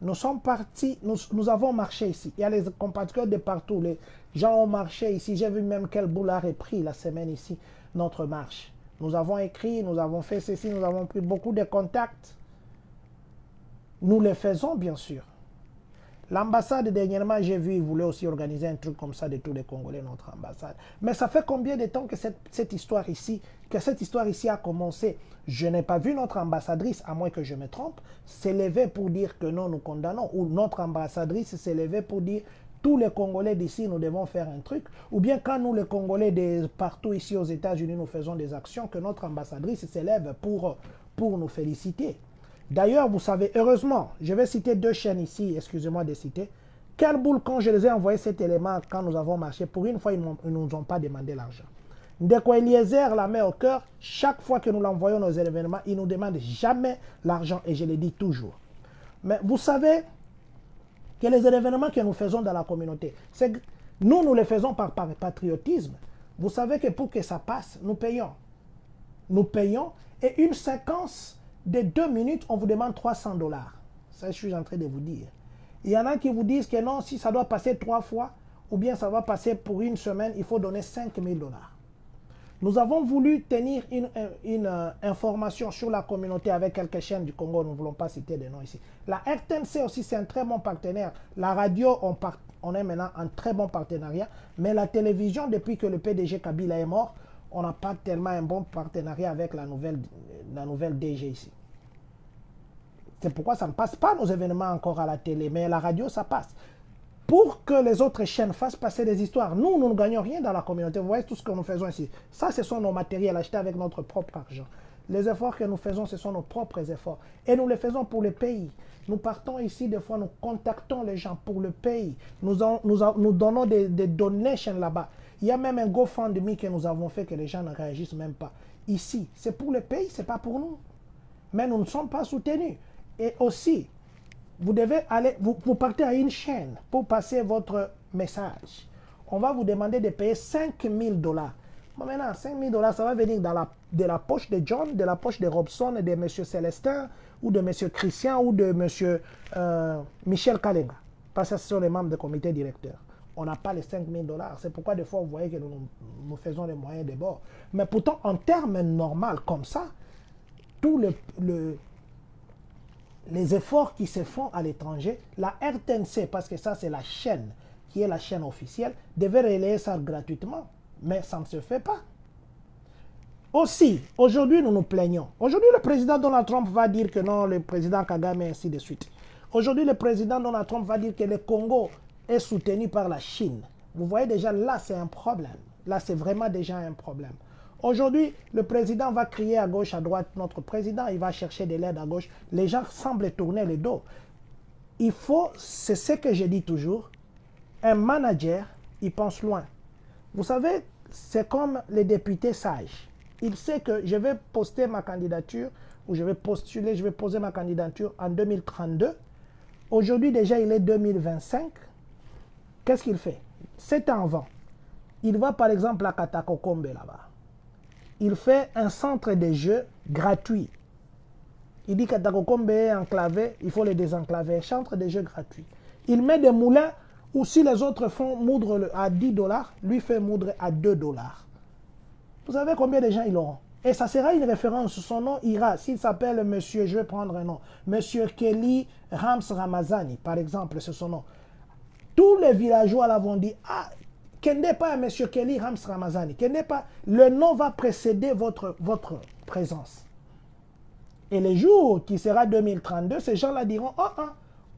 Nous sommes partis, nous avons marché ici. Il y a les compatriotes de partout. Les gens ont marché ici. J'ai vu même quel boulard est pris la semaine ici, notre marche. Nous avons écrit, nous avons fait ceci, nous avons pris beaucoup de contacts. Nous les faisons, bien sûr. L'ambassade, dernièrement, j'ai vu, ils voulaient aussi organiser un truc comme ça de tous les Congolais, notre ambassade. Mais ça fait combien de temps que cette histoire ici a commencé? Je n'ai pas vu notre ambassadrice, à moins que je me trompe, s'élever pour dire que non, nous condamnons. Ou notre ambassadrice s'élever pour dire tous les Congolais d'ici, nous devons faire un truc. Ou bien quand nous, les Congolais de partout ici aux États-Unis, nous faisons des actions, que notre ambassadrice s'élève pour nous féliciter. D'ailleurs, vous savez, heureusement, je vais citer 2 chaînes ici, excusez-moi de citer. Quelle boule quand je les ai envoyé cet élément quand nous avons marché, pour une fois, ils ne nous ont pas demandé l'argent. Ndeko Eliezer, la main au cœur, chaque fois que nous l'envoyons nos événements, il ne nous demande jamais l'argent et je le dis toujours. Mais vous savez que les événements que nous faisons dans la communauté, nous les faisons par patriotisme. Vous savez que pour que ça passe, nous payons. Nous payons et une séquence de 2 minutes, on vous demande 300 $. Ça, je suis en train de vous dire. Il y en a qui vous disent que non, si ça doit passer 3 fois, ou bien ça va passer pour une semaine, il faut donner 5 000 $. Nous avons voulu tenir une information sur la communauté avec quelques chaînes du Congo, nous ne voulons pas citer des noms ici. La RTNC aussi, c'est un très bon partenaire. La radio, on est maintenant un très bon partenariat, mais la télévision, depuis que le PDG Kabila est mort, on n'a pas tellement un bon partenariat avec la nouvelle DG ici. C'est pourquoi ça ne passe pas nos événements encore à la télé, mais la radio, ça passe. Pour que les autres chaînes fassent passer des histoires, nous ne gagnons rien dans la communauté. Vous voyez tout ce que nous faisons ici. Ça, ce sont nos matériels achetés avec notre propre argent. Les efforts que nous faisons, ce sont nos propres efforts. Et nous les faisons pour le pays. Nous partons ici, des fois, nous contactons les gens pour le pays. Nous donnons des donations là-bas. Il y a même un GoFundMe que nous avons fait que les gens ne réagissent même pas. Ici, c'est pour le pays, ce n'est pas pour nous. Mais nous ne sommes pas soutenus. Et aussi, vous devez aller, vous partez à une chaîne pour passer votre message. On va vous demander de payer 5 000 $. Bon, maintenant, 5 000 $, ça va venir de la poche de John, de la poche de Robson, de M. Célestin, ou de M. Christian, ou de M. Michel Kalenga. Parce que ce sont les membres du comité directeur. On n'a pas les 5 000 $. C'est pourquoi des fois, vous voyez que nous faisons les moyens de bord. Mais pourtant, en termes normaux comme ça, tous les efforts qui se font à l'étranger, la RTNC, parce que ça c'est la chaîne qui est la chaîne officielle, devait relayer ça gratuitement. Mais ça ne se fait pas. Aussi, aujourd'hui nous nous plaignons. Aujourd'hui le président Donald Trump va dire que non, le président Kagame et ainsi de suite. Aujourd'hui le président Donald Trump va dire que le Congo est soutenu par la Chine. Vous voyez déjà là c'est un problème. Là c'est vraiment déjà un problème. Aujourd'hui, le président va crier à gauche, à droite. Notre président, il va chercher de l'aide à gauche. Les gens semblent tourner le dos. Il faut, c'est ce que je dis toujours, un manager, il pense loin. Vous savez, c'est comme les députés sages. Il sait que je vais poster ma candidature, ou je vais postuler, je vais poser ma candidature en 2032. Aujourd'hui, déjà, il est 2025. Qu'est-ce qu'il fait? 7 ans avant. Il va par exemple à Katakokombe là-bas. Il fait un centre de jeux gratuit. Il dit que Katakokombe est enclavé, il faut le désenclaver. Un centre de jeux gratuit. Il met des moulins où si les autres font moudre à 10 $, lui fait moudre à 2 $. Vous savez combien de gens ils auront? Et ça sera une référence. Son nom ira. S'il s'appelle monsieur, je vais prendre un nom. Monsieur Kelly Rams Ramazani, par exemple, c'est son nom. Tous les villageois là vont dire, ah, qu'il n'est pas M. Kelly Rams Ramazani, qu'il n'est pas, le nom va précéder votre présence. Et les jours qui sera 2032, ces gens-là diront, oh, oh,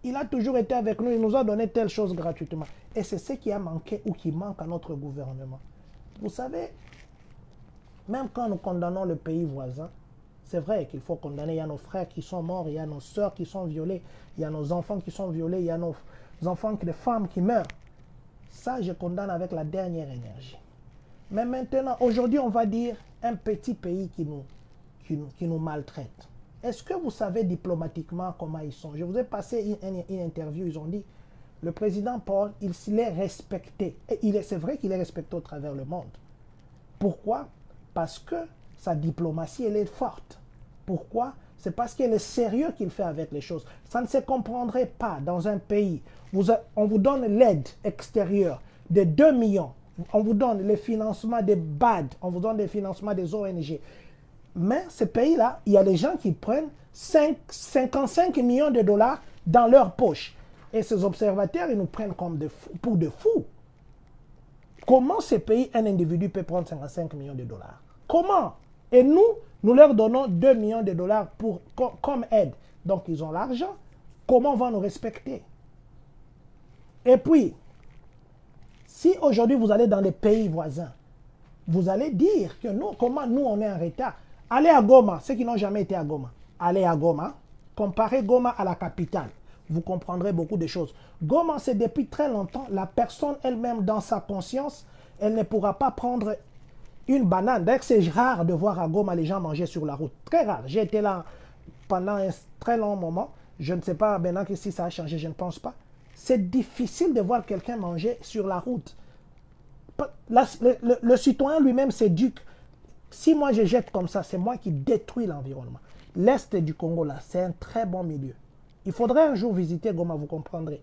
il a toujours été avec nous, il nous a donné telle chose gratuitement. Et c'est ce qui a manqué ou qui manque à notre gouvernement. Vous savez, même quand nous condamnons le pays voisin, c'est vrai qu'il faut condamner, il y a nos frères qui sont morts, il y a nos sœurs qui sont violées, il y a nos enfants qui sont violés, il y a nos enfants, les femmes qui meurent. Ça, je condamne avec la dernière énergie. Mais maintenant, aujourd'hui, on va dire un petit pays qui nous maltraite. Est-ce que vous savez diplomatiquement comment ils sont? Je vous ai passé une interview, ils ont dit, le président Paul, il est respecté. Et c'est vrai qu'il est respecté au travers le monde. Pourquoi? Parce que sa diplomatie, elle est forte. Pourquoi? C'est parce qu'il est sérieux qu'il fait avec les choses. Ça ne se comprendrait pas dans un pays. On vous donne l'aide extérieure de 2 millions. On vous donne le financement des BAD. On vous donne le financement des ONG. Mais ce pays-là, il y a des gens qui prennent 55 millions de $, dans leur poche. Et ces observateurs, ils nous prennent comme pour des fous. Comment ce pays, un individu peut prendre 55 millions de $? Comment? Et nous leur donnons 2 millions de $, comme aide. Donc, ils ont l'argent. Comment on va nous respecter? Et puis, si aujourd'hui vous allez dans les pays voisins, vous allez dire que comment nous on est en retard. Allez à Goma, ceux qui n'ont jamais été à Goma. Allez à Goma, comparez Goma à la capitale. Vous comprendrez beaucoup de choses. Goma, c'est depuis très longtemps, la personne elle-même dans sa conscience, elle ne pourra pas prendre une banane. D'ailleurs, c'est rare de voir à Goma les gens manger sur la route. Très rare. J'ai été là pendant un très long moment. Je ne sais pas maintenant que si ça a changé, je ne pense pas. C'est difficile de voir quelqu'un manger sur la route. Le citoyen lui-même s'éduque. Si moi je jette comme ça, c'est moi qui détruis l'environnement. L'Est du Congo, là, c'est un très bon milieu. Il faudrait un jour visiter Goma, vous comprendrez.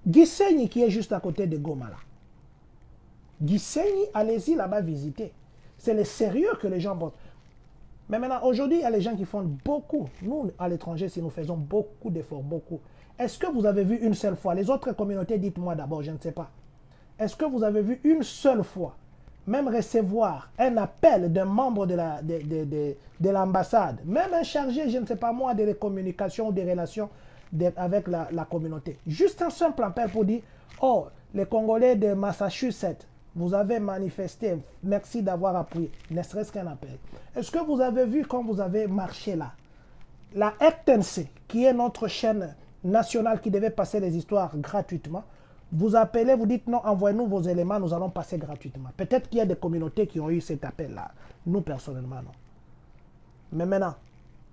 Gisenyi qui est juste à côté de Goma, là. Gisenyi, allez-y là-bas visiter. C'est le sérieux que les gens portent. Mais maintenant, aujourd'hui, il y a les gens qui font beaucoup. Nous, à l'étranger, si nous faisons beaucoup d'efforts, beaucoup. Est-ce que vous avez vu une seule fois? Les autres communautés, dites-moi d'abord, je ne sais pas. Est-ce que vous avez vu une seule fois, même recevoir un appel d'un membre de l'ambassade, même un chargé, je ne sais pas moi, des communications ou des relations avec la communauté? Juste un simple appel pour dire, oh, les Congolais de Massachusetts, vous avez manifesté, merci d'avoir appuyé, ne serait-ce qu'un appel. Est-ce que vous avez vu quand vous avez marché là? La RTNC, qui est notre chaîne nationale qui devait passer les histoires gratuitement, vous appelez, vous dites non, envoyez-nous vos éléments, nous allons passer gratuitement. Peut-être qu'il y a des communautés qui ont eu cet appel-là. Nous, personnellement, non. Mais maintenant,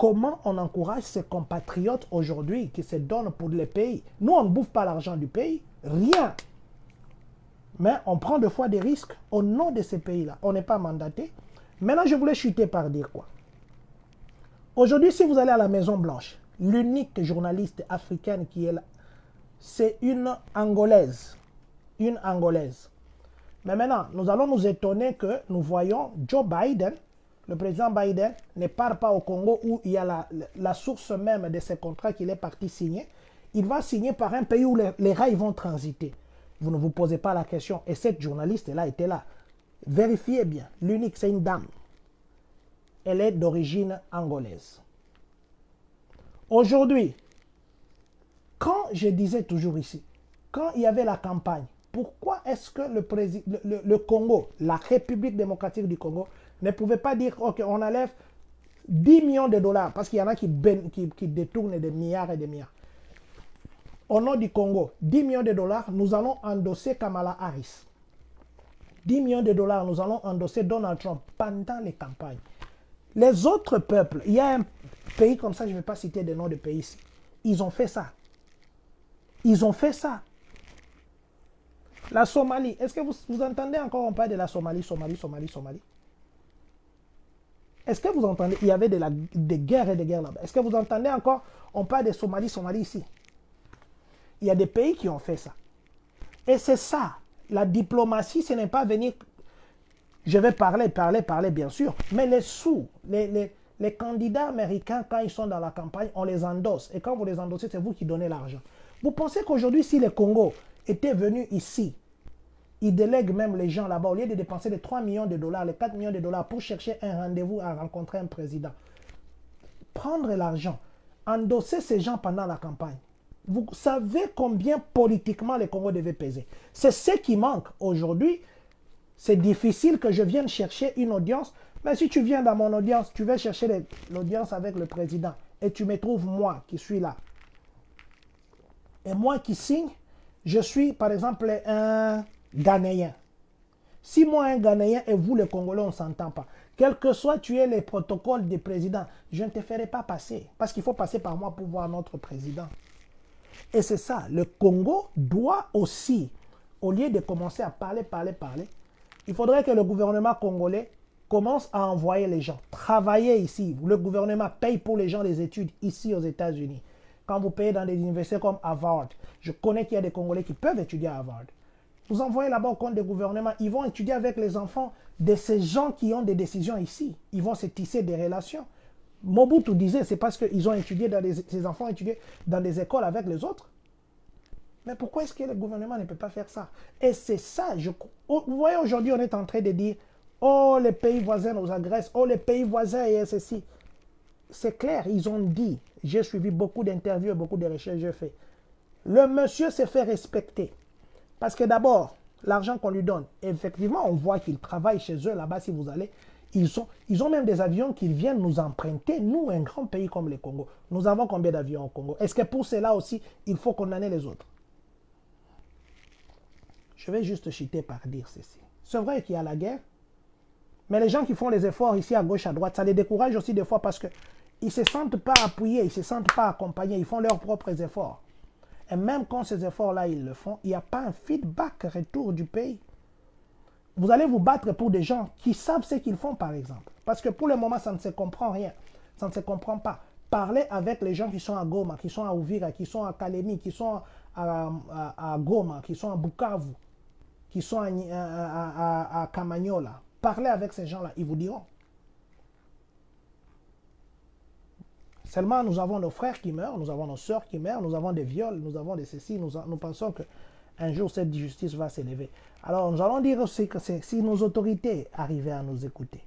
comment on encourage ces compatriotes aujourd'hui qui se donnent pour les pays? Nous, on ne bouffe pas l'argent du pays, rien. Mais on prend des fois des risques au nom de ces pays-là. On n'est pas mandaté. Maintenant, je voulais chuter par dire quoi? Aujourd'hui, si vous allez à la Maison Blanche, l'unique journaliste africaine qui est là, c'est une Angolaise. Une Angolaise. Mais maintenant, nous allons nous étonner que nous voyons Joe Biden, le président Biden, ne part pas au Congo où il y a la source même de ces contrats qu'il est parti signer. Il va signer par un pays où les rails vont transiter. Vous ne vous posez pas la question. Et cette journaliste-là était là. Vérifiez bien. L'unique, c'est une dame. Elle est d'origine angolaise. Aujourd'hui, quand je disais toujours ici, quand il y avait la campagne, pourquoi est-ce que le Congo, la République démocratique du Congo, ne pouvait pas dire, OK, on enlève 10 millions de dollars, parce qu'il y en a qui détournent des milliards et des milliards. Au nom du Congo, 10 millions de dollars, nous allons endosser Kamala Harris. 10 millions de dollars, nous allons endosser Donald Trump pendant les campagnes. Les autres peuples, il y a un pays comme ça, je ne vais pas citer des noms de pays ici, ils ont fait ça. Ils ont fait ça. La Somalie, est-ce que vous entendez encore on parle de la Somalie? Est-ce que vous entendez? Il y avait des guerres et des guerres là-bas. Est-ce que vous entendez encore on parle de Somalie ici? Il y a des pays qui ont fait ça. Et c'est ça. La diplomatie, ce n'est pas venir... Je vais parler bien sûr. Mais les sous, les candidats américains, quand ils sont dans la campagne, on les endosse. Et quand vous les endossez, c'est vous qui donnez l'argent. Vous pensez qu'aujourd'hui, si le Congo était venu ici, ils délèguent même les gens là-bas, au lieu de dépenser les 3 millions de dollars, les 4 millions de dollars pour chercher un rendez-vous à rencontrer un président. Prendre l'argent, endosser ces gens pendant la campagne. Vous savez combien politiquement le Congo devait peser. C'est ce qui manque aujourd'hui. C'est difficile que je vienne chercher une audience. Mais si tu viens dans mon audience, tu vas chercher l'audience avec le président. Et tu me trouves moi qui suis là. Et moi qui signe, je suis par exemple un Ghanéen. Si moi un Ghanéen et vous les Congolais, on ne s'entend pas. Quel que soit tu es les protocoles des présidents, je ne te ferai pas passer. Parce qu'il faut passer par moi pour voir notre président. Et c'est ça, le Congo doit aussi, au lieu de commencer à parler, il faudrait que le gouvernement congolais commence à envoyer les gens, travailler ici. Le gouvernement paye pour les gens des études ici aux États-Unis. Quand vous payez dans des universités comme Harvard, je connais qu'il y a des Congolais qui peuvent étudier à Harvard. Vous envoyez là-bas au compte des gouvernements, ils vont étudier avec les enfants de ces gens qui ont des décisions ici. Ils vont se tisser des relations. Mobutu disait, c'est parce qu'ils ont étudié, ces enfants ont étudié dans des écoles avec les autres. Mais pourquoi est-ce que le gouvernement ne peut pas faire ça? Et c'est ça, vous voyez aujourd'hui, on est en train de dire, oh les pays voisins nous agressent, oh les pays voisins et ceci. C'est clair, ils ont dit, j'ai suivi beaucoup d'interviews, beaucoup de recherches que j'ai fait. Le monsieur s'est fait respecter. Parce que d'abord, l'argent qu'on lui donne, effectivement, on voit qu'il travaille chez eux là-bas, si vous allez. Ils ont même des avions qui viennent nous emprunter, nous, un grand pays comme le Congo. Nous avons combien d'avions au Congo? Est-ce que pour cela aussi, il faut condamner les autres? Je vais juste chuter par dire ceci. C'est vrai qu'il y a la guerre, mais les gens qui font les efforts ici à gauche, à droite, ça les décourage aussi des fois parce qu'ils ne se sentent pas appuyés, ils ne se sentent pas accompagnés, ils font leurs propres efforts. Et même quand ces efforts-là, ils le font, il n'y a pas un feedback retour du pays. Vous allez vous battre pour des gens qui savent ce qu'ils font, par exemple. Parce que pour le moment, ça ne se comprend rien. Ça ne se comprend pas. Parlez avec les gens qui sont à Goma, qui sont à Uvira, qui sont à Kalemi, qui sont à Goma, qui sont à Bukavu, qui sont à Kamanyola. Parlez avec ces gens-là, ils vous diront. Seulement, nous avons nos frères qui meurent, nous avons nos sœurs qui meurent, nous avons des viols, nous avons des ceci, nous pensons qu'un jour cette justice va s'élever. Alors, nous allons dire aussi que si nos autorités arrivaient à nous écouter,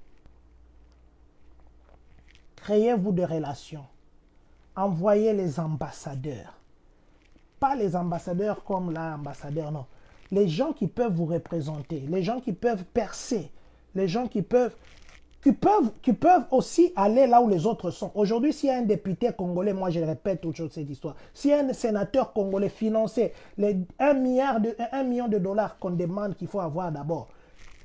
créez-vous des relations, envoyez les ambassadeurs. Pas les ambassadeurs comme l'ambassadeur, non. Les gens qui peuvent vous représenter, les gens qui peuvent percer, les gens qui peuvent aussi aller là où les autres sont. Aujourd'hui, s'il y a un député congolais, moi je répète toujours cette histoire, s'il y a un sénateur congolais financé, les 1 million de dollars qu'on demande qu'il faut avoir d'abord,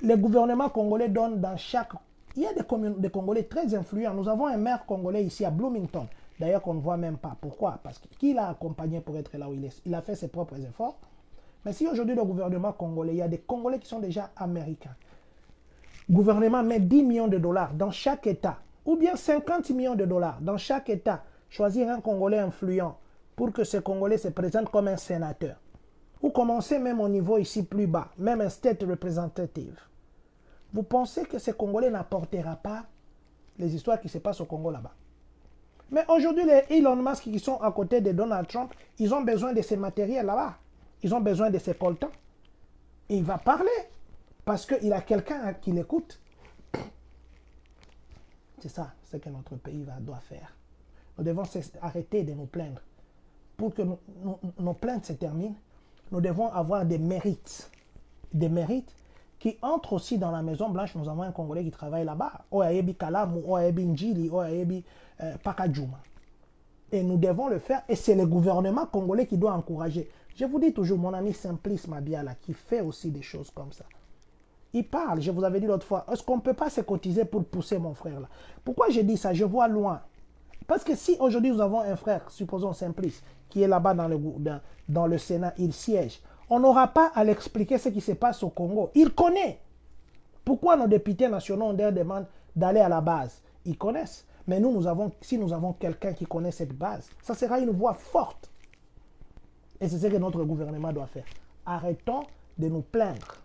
le gouvernement congolais donne dans chaque... il y a des Congolais très influents. Nous avons un maire congolais ici à Bloomington. D'ailleurs, qu'on ne voit même pas. Pourquoi? Parce qu'il l'a accompagné pour être là où il est. Il a fait ses propres efforts. Mais si aujourd'hui le gouvernement congolais, il y a des Congolais qui sont déjà américains. Le gouvernement met 10 millions de dollars dans chaque État, ou bien 50 millions de dollars dans chaque État, choisir un Congolais influent pour que ce Congolais se présente comme un sénateur. Ou commencer même au niveau ici plus bas, même un state representative. Vous pensez que ce Congolais n'apportera pas les histoires qui se passent au Congo là-bas? Mais aujourd'hui, les Elon Musk qui sont à côté de Donald Trump, ils ont besoin de ces matériels là-bas. Ils ont besoin de ces coltans. Et il va parler parce qu'il a quelqu'un qui l'écoute. C'est ça, ce que notre pays doit faire. Nous devons arrêter de nous plaindre. Pour que nos plaintes se terminent, nous devons avoir des mérites. Des mérites qui entrent aussi dans la Maison Blanche. Nous avons un Congolais qui travaille là-bas. Oyaebi Kalamu, Oyaebi Njili, Oyaebi Pakadjouma. Et nous devons le faire. Et c'est le gouvernement congolais qui doit encourager. Je vous dis toujours, mon ami Simplice Mabiala, qui fait aussi des choses comme ça. Il parle, je vous avais dit l'autre fois, est-ce qu'on ne peut pas se cotiser pour pousser mon frère là? Pourquoi je dis ça? Je vois loin. Parce que si aujourd'hui nous avons un frère, supposons Simplice, qui est là-bas dans le Sénat, il siège, on n'aura pas à l'expliquer ce qui se passe au Congo. Il connaît. Pourquoi nos députés nationaux ont des demandes d'aller à la base? Ils connaissent. Mais nous, si nous avons quelqu'un qui connaît cette base, ça sera une voix forte. Et c'est ce que notre gouvernement doit faire. Arrêtons de nous plaindre.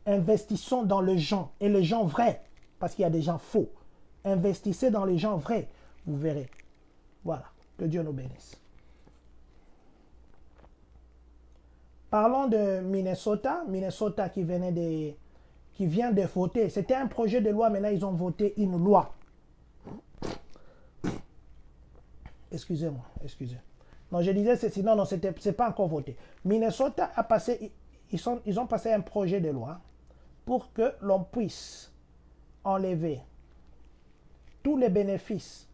Investissons dans les gens, et les gens vrais, parce qu'il y a des gens faux. Investissez dans les gens vrais, vous verrez. Voilà, que Dieu nous bénisse. Parlons de Minnesota. Minnesota qui vient de voter. C'était un projet de loi, maintenant ils ont voté une loi. Excusez-moi, excusez. Non, je disais, sinon, non, c'est pas encore voté. Minnesota a passé, ils ont passé un projet de loi pour que l'on puisse enlever tous les bénéfices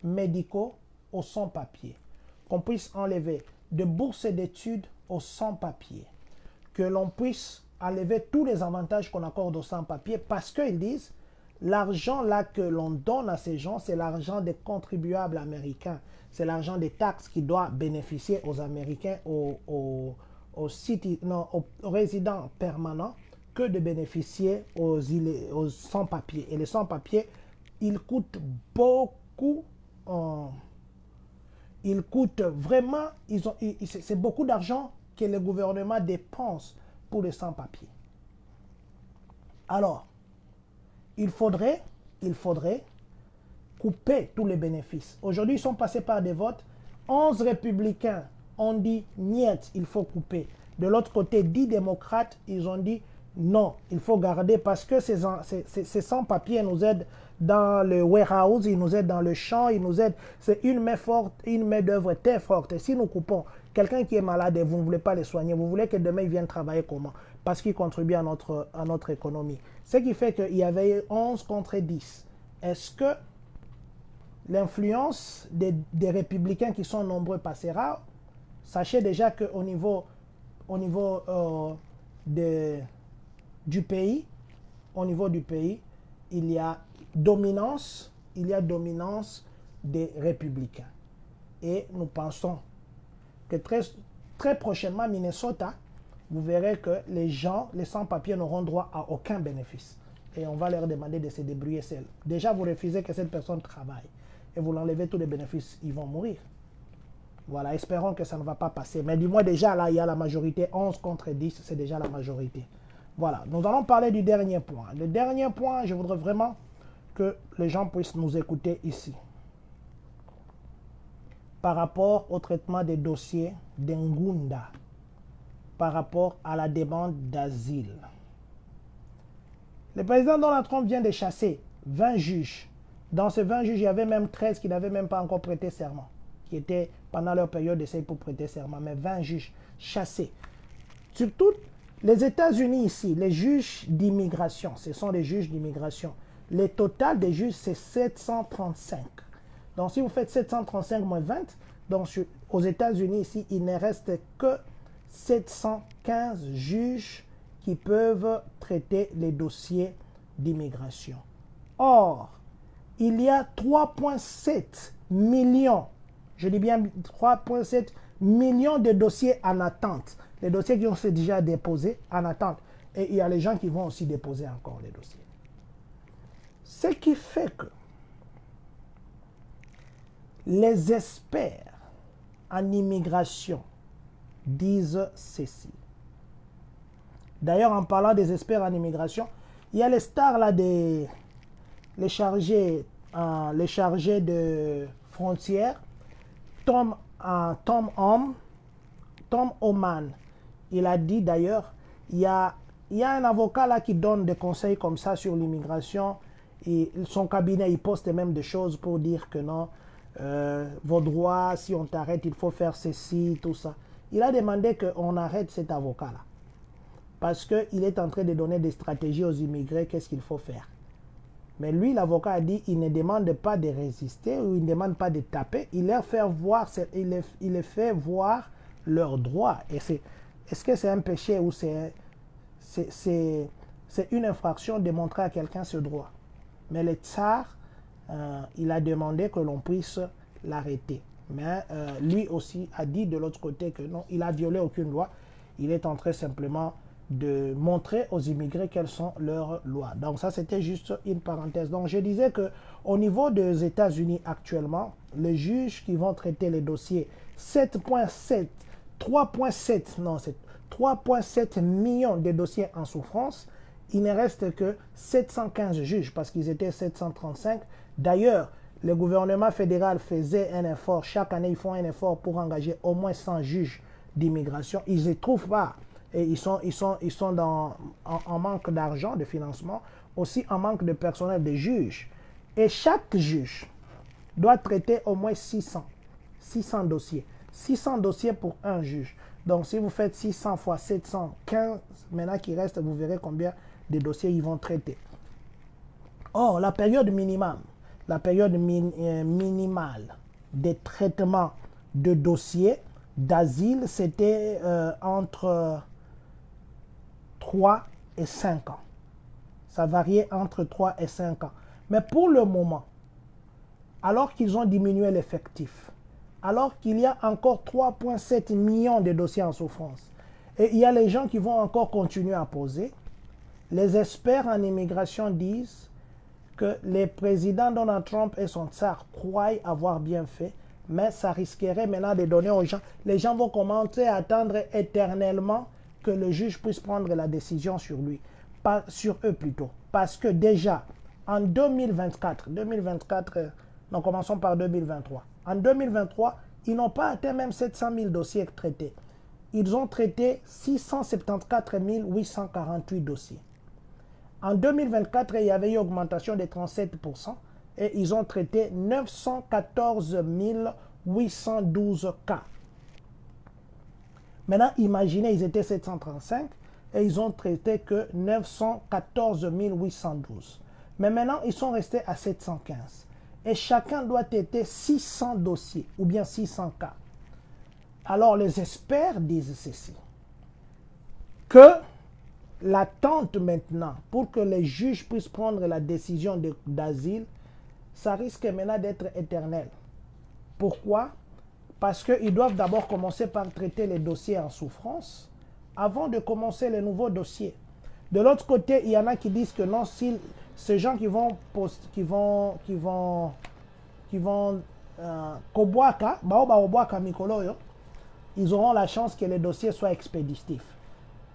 médicaux aux sans-papiers. Qu'on puisse enlever de bourses d'études aux sans-papiers. Que l'on puisse enlever tous les avantages qu'on accorde aux sans-papiers parce qu'ils disent l'argent là que l'on donne à ces gens, c'est l'argent des contribuables américains. C'est l'argent des taxes qui doit bénéficier aux Américains, aux résidents permanents, que de bénéficier aux sans-papiers. Et les sans-papiers, ils coûtent beaucoup. Ils coûtent vraiment, c'est beaucoup d'argent que le gouvernement dépense pour les sans-papiers. Alors, il faudrait couper tous les bénéfices. Aujourd'hui, ils sont passés par des votes. 11 républicains ont dit niet, il faut couper. De l'autre côté, 10 démocrates, ils ont dit non, il faut garder parce que ces sans-papiers nous aident dans le warehouse, ils nous aident dans le champ, ils nous aident. C'est une main forte, une main d'œuvre très forte. Et si nous coupons quelqu'un qui est malade et vous ne voulez pas le soigner, vous voulez que demain il vienne travailler comment? Parce qu'il contribue à notre économie. Ce qui fait qu'il y avait 11 contre 10. Est-ce que l'influence des républicains qui sont nombreux passera? Sachez déjà qu'au niveau du pays, il y a dominance des républicains. Et nous pensons que très prochainement, Minnesota, vous verrez que les gens, les sans-papiers n'auront droit à aucun bénéfice. Et on va leur demander de se débrouiller seuls. Déjà, vous refusez que cette personne travaille. Et vous l'enlevez tous les bénéfices, ils vont mourir. Voilà, espérons que ça ne va pas passer. Mais du moins déjà, là, il y a la majorité. 11 contre 10, c'est déjà la majorité. Voilà, nous allons parler du dernier point. Le dernier point, je voudrais vraiment que les gens puissent nous écouter ici. Par rapport au traitement des dossiers d'Ngunda, par rapport à la demande d'asile. Le président Donald Trump vient de chasser 20 juges. Dans ces 20 juges, il y avait même 13 qui n'avaient même pas encore prêté serment, qui étaient pendant leur période d'essai pour prêter serment, mais 20 juges chassés. Surtout les États-Unis ici, les juges d'immigration, ce sont les juges d'immigration. Le total des juges, c'est 735. Donc, si vous faites 735 moins 20, donc aux États-Unis ici, il ne reste que 715 juges qui peuvent traiter les dossiers d'immigration. Or, il y a 3,7 millions, je dis bien 3,7 millions de dossiers en attente. Les dossiers qui ont été déjà déposés en attente. Et il y a les gens qui vont aussi déposer encore les dossiers. Ce qui fait que les experts en immigration disent ceci. D'ailleurs, en parlant des experts en immigration, il y a les stars là, les chargés de frontières, Tom Oman. Il a dit d'ailleurs, il y a un avocat là qui donne des conseils comme ça sur l'immigration. Et son cabinet, il poste même des choses pour dire que non, vos droits, si on t'arrête, il faut faire ceci, tout ça. Il a demandé qu'on arrête cet avocat-là. Parce qu'il est en train de donner des stratégies aux immigrés, qu'est-ce qu'il faut faire. Mais lui, l'avocat a dit, il ne demande pas de résister ou il ne demande pas de taper. Il leur fait voir, il les fait voir leurs droits. Et est-ce que c'est un péché ou c'est une infraction de montrer à quelqu'un ce droit? Mais le tsar, il a demandé que l'on puisse l'arrêter. Mais lui aussi a dit de l'autre côté que non, il n'a violé aucune loi. Il est en train simplement de montrer aux immigrés quelles sont leurs lois. Donc ça, c'était juste une parenthèse. Donc je disais qu'au niveau des États-Unis actuellement, les juges qui vont traiter les dossiers 3,7 millions de dossiers en souffrance, il ne reste que 715 juges parce qu'ils étaient 735. D'ailleurs, le gouvernement fédéral faisait un effort. Chaque année, ils font un effort pour engager au moins 100 juges d'immigration. Ils ne trouvent pas. Et ils sont en manque d'argent, de financement, aussi en manque de personnel de juges. Et chaque juge doit traiter au moins 600 dossiers. 600 dossiers pour un juge. Donc, si vous faites 600 fois 715, maintenant qu'il reste, vous verrez combien de dossiers ils vont traiter. Or, la période minimale des traitements de dossiers d'asile, c'était entre 3 et 5 ans. Ça variait entre 3 et 5 ans. Mais pour le moment, alors qu'ils ont diminué l'effectif, alors qu'il y a encore 3,7 millions de dossiers en souffrance, et il y a les gens qui vont encore continuer à poser, les experts en immigration disent que le président Donald Trump et son tsar croient avoir bien fait, mais ça risquerait maintenant de donner aux gens. Les gens vont commencer à attendre éternellement que le juge puisse prendre la décision sur lui, pas sur eux plutôt. Parce que déjà, en 2024, nous commençons par 2023. En 2023, ils n'ont pas atteint même 700 000 dossiers traités. Ils ont traité 674 848 dossiers. En 2024, il y avait eu une augmentation de 37% et ils ont traité 914 812 cas. Maintenant, imaginez, ils étaient 735 et ils ont traité que 914 812. Mais maintenant, ils sont restés à 715. Et chacun doit traiter 600 dossiers ou bien 600 cas. Alors, les experts disent ceci, que l'attente maintenant pour que les juges puissent prendre la décision d'asile, ça risque maintenant d'être éternel. Pourquoi? Parce qu'ils doivent d'abord commencer par traiter les dossiers en souffrance avant de commencer les nouveaux dossiers. De l'autre côté, il y en a qui disent que non, si ces gens qui vont ils auront la chance que les dossiers soient expéditifs.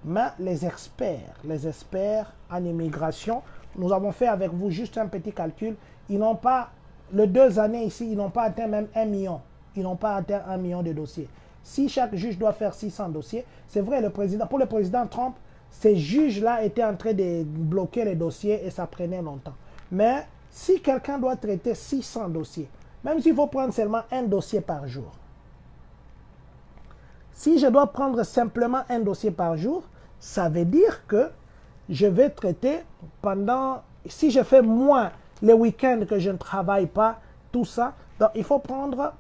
Mais les experts en immigration, nous avons fait avec vous juste un petit calcul. Ils n'ont pas, les 2 années ici, ils n'ont pas atteint même 1 million. Ils n'ont pas atteint 1 million de dossiers. Si chaque juge doit faire 600 dossiers, c'est vrai, pour le président Trump, ces juges-là étaient en train de bloquer les dossiers et ça prenait longtemps. Mais si quelqu'un doit traiter 600 dossiers, même s'il faut prendre seulement un dossier par jour, si je dois prendre simplement un dossier par jour, ça veut dire que je vais traiter pendant, si je fais moins les week-ends que je ne travaille pas, tout ça, donc il faut prendre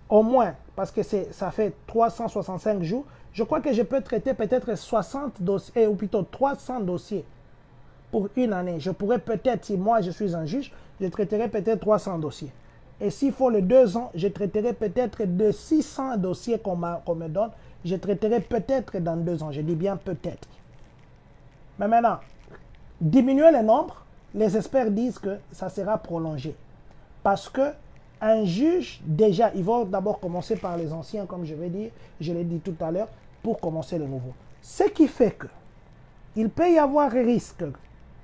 au moins, parce que ça fait 365 jours, je crois que je peux traiter peut-être 60 dossiers, ou plutôt 300 dossiers. pour une année. Je pourrais peut-être, si moi je suis un juge, je traiterai peut-être 300 dossiers. Et s'il faut les 2 ans, je traiterai peut-être de 600 dossiers qu'on me donne. Je traiterai peut-être dans 2 ans. Je dis bien peut-être. Mais maintenant, diminuer le nombre, les experts disent que ça sera prolongé. Parce que un juge, déjà, ils vont d'abord commencer par les anciens, comme je l'ai dit tout à l'heure, pour commencer les nouveaux. Ce qui fait que il peut y avoir un risque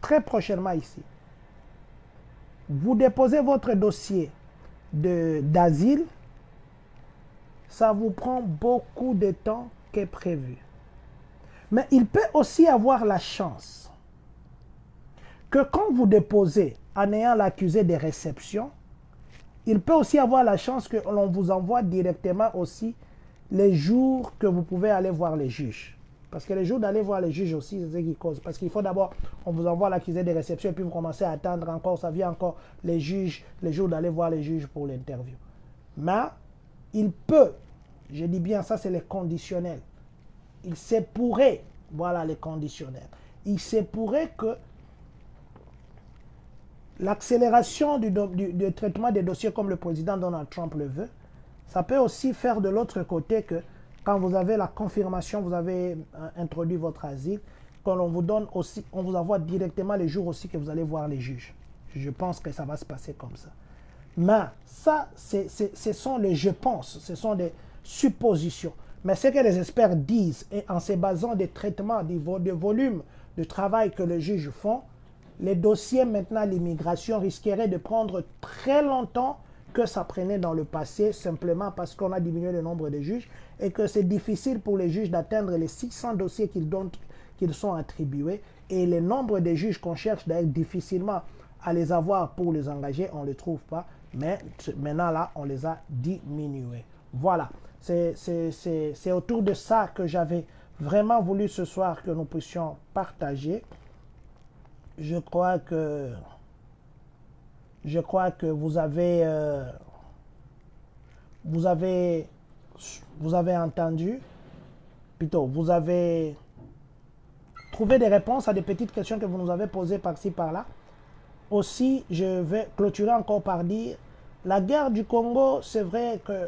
très prochainement ici. Vous déposez votre dossier d'asile, ça vous prend beaucoup de temps qu'est prévu. Mais il peut aussi avoir la chance que quand vous déposez en ayant l'accusé de réception, il peut aussi avoir la chance que l'on vous envoie directement aussi les jours que vous pouvez aller voir les juges. Parce que les jours d'aller voir les juges aussi, c'est ce qui cause. Parce qu'il faut d'abord, on vous envoie l'accusé de réception et puis vous commencez à attendre encore, ça vient encore les juges, les jours d'aller voir les juges pour l'interview. Mais il peut, je dis bien ça c'est les conditionnels, il se pourrait, voilà les conditionnels, il se pourrait que l'accélération du traitement des dossiers comme le président Donald Trump le veut, ça peut aussi faire de l'autre côté que quand vous avez la confirmation, vous avez introduit votre asile, quand on vous donne aussi, on vous envoie directement les jours aussi que vous allez voir les juges. Je pense que ça va se passer comme ça. Mais ça, ce sont les je pense, ce sont des suppositions. Mais ce que les experts disent, et en se basant des traitements, des volumes de travail que les juges font, les dossiers maintenant, l'immigration risquerait de prendre très longtemps que ça prenait dans le passé, simplement parce qu'on a diminué le nombre de juges et que c'est difficile pour les juges d'atteindre les 600 dossiers qu'ils sont attribués. Et le nombre de juges qu'on cherche d'ailleurs difficilement à les avoir pour les engager, on ne les trouve pas. Mais maintenant là, on les a diminués. Voilà, c'est autour de ça que j'avais vraiment voulu ce soir que nous puissions partager. Je crois que vous avez entendu, plutôt, vous avez trouvé des réponses à des petites questions que vous nous avez posées par-ci, par-là. Aussi, je vais clôturer encore par dire, la guerre du Congo, c'est vrai que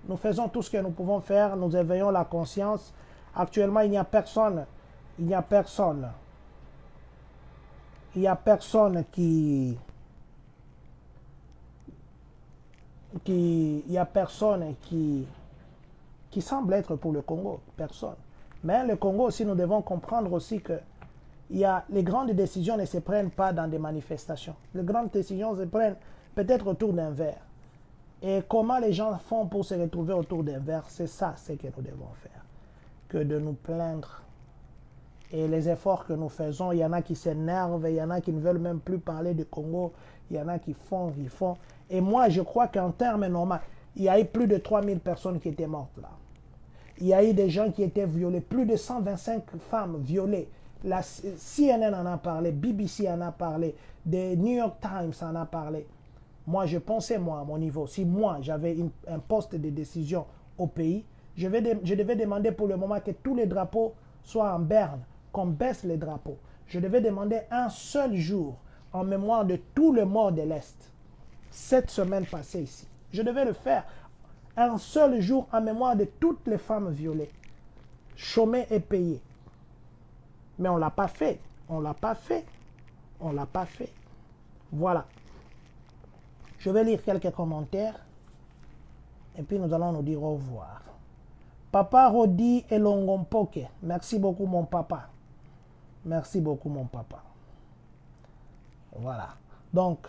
nous faisons tout ce que nous pouvons faire, nous éveillons la conscience. Actuellement, il n'y a personne qui semble être pour le Congo, personne. Mais le Congo aussi, nous devons comprendre aussi que les grandes décisions ne se prennent pas dans des manifestations. Les grandes décisions se prennent peut-être autour d'un verre. Et comment les gens font pour se retrouver autour d'un verre, c'est ça ce que nous devons faire. Que de nous plaindre. Et les efforts que nous faisons, il y en a qui s'énervent, il y en a qui ne veulent même plus parler du Congo, il y en a qui font. Et moi, je crois qu'en termes normaux, il y a eu plus de 3000 personnes qui étaient mortes là. Il y a eu des gens qui étaient violés, plus de 125 femmes violées. La CNN en a parlé, BBC en a parlé, The New York Times en a parlé. Moi, je pensais, moi, à mon niveau, si moi, j'avais un poste de décision au pays, je devais demander pour le moment que tous les drapeaux soient en berne, qu'on baisse les drapeaux. Je devais demander un seul jour en mémoire de tous les morts de l'Est. Cette semaine passée ici. Je devais le faire. Un seul jour en mémoire de toutes les femmes violées, chômées et payées. Mais on ne l'a pas fait. On ne l'a pas fait. On ne l'a pas fait. Voilà. Je vais lire quelques commentaires. Et puis nous allons nous dire au revoir. Papa Rodi Elongompoke. Merci beaucoup mon papa. Merci beaucoup mon papa. Voilà. Donc,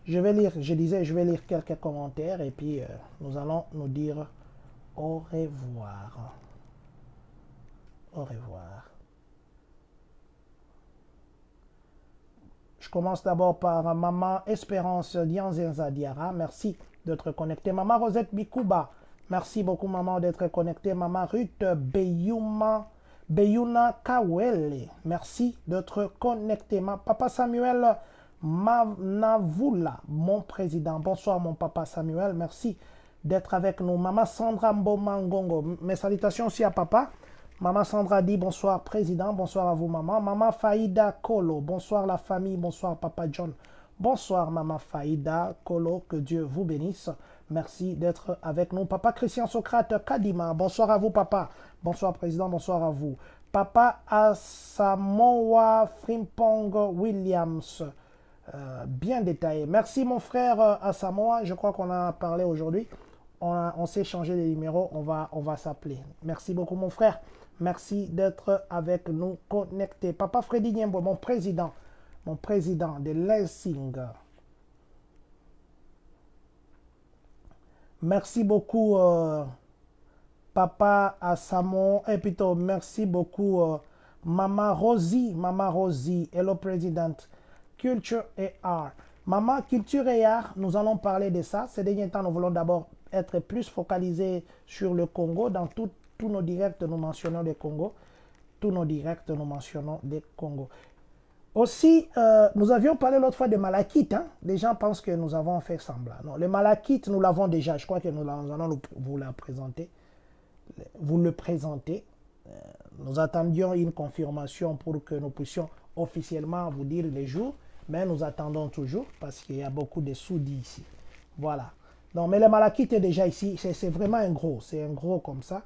je vais lire quelques commentaires et puis nous allons nous dire au revoir. Au revoir. Je commence d'abord par Maman Espérance Dianzenza Diara. Merci d'être connectée. Maman Rosette Bikuba. Merci beaucoup maman d'être connectée. Maman Ruth Beyuna Kawele. Merci d'être connectée. Papa Samuel Manavula, mon président. Bonsoir mon papa Samuel. Merci d'être avec nous. Maman Sandra Mbomangongo. Mes salutations aussi à papa. Maman Sandra dit bonsoir président, bonsoir à vous maman. Maman Faïda Kolo, bonsoir la famille, bonsoir papa John. Bonsoir maman Faïda Kolo, que Dieu vous bénisse. Merci d'être avec nous. Papa Christian Socrate Kadima, bonsoir à vous papa. Bonsoir président, bonsoir à vous. Papa Asamoah Frimpong Williams, bien détaillé. Merci mon frère Asamoah, je crois qu'on a parlé aujourd'hui. On s'est changé les numéros, on va s'appeler. Merci beaucoup mon frère. Merci d'être avec nous connectés. Papa Freddy Niembo, mon président de Lensing. Merci beaucoup, Papa Asamo. Et plutôt, merci beaucoup, Maman Rosie. Hello, Président. Culture et art. Maman, culture et art, nous allons parler de ça. Ces derniers temps, nous voulons d'abord être plus focalisés sur le Congo. Dans tous nos directs, nous mentionnons le Congo. Tous nos directs, nous mentionnons le Congo. Aussi, nous avions parlé l'autre fois de malachite. Hein? Les gens pensent que nous avons fait semblant. Non, le malachite, nous l'avons déjà. Je crois que nous allons vous la présenter. Vous le présenter. Nous attendions une confirmation pour que nous puissions officiellement vous dire les jours. Mais nous attendons toujours parce qu'il y a beaucoup de sous-dits ici. Voilà. Non, mais le malachite est déjà ici. C'est vraiment un gros. C'est un gros comme ça.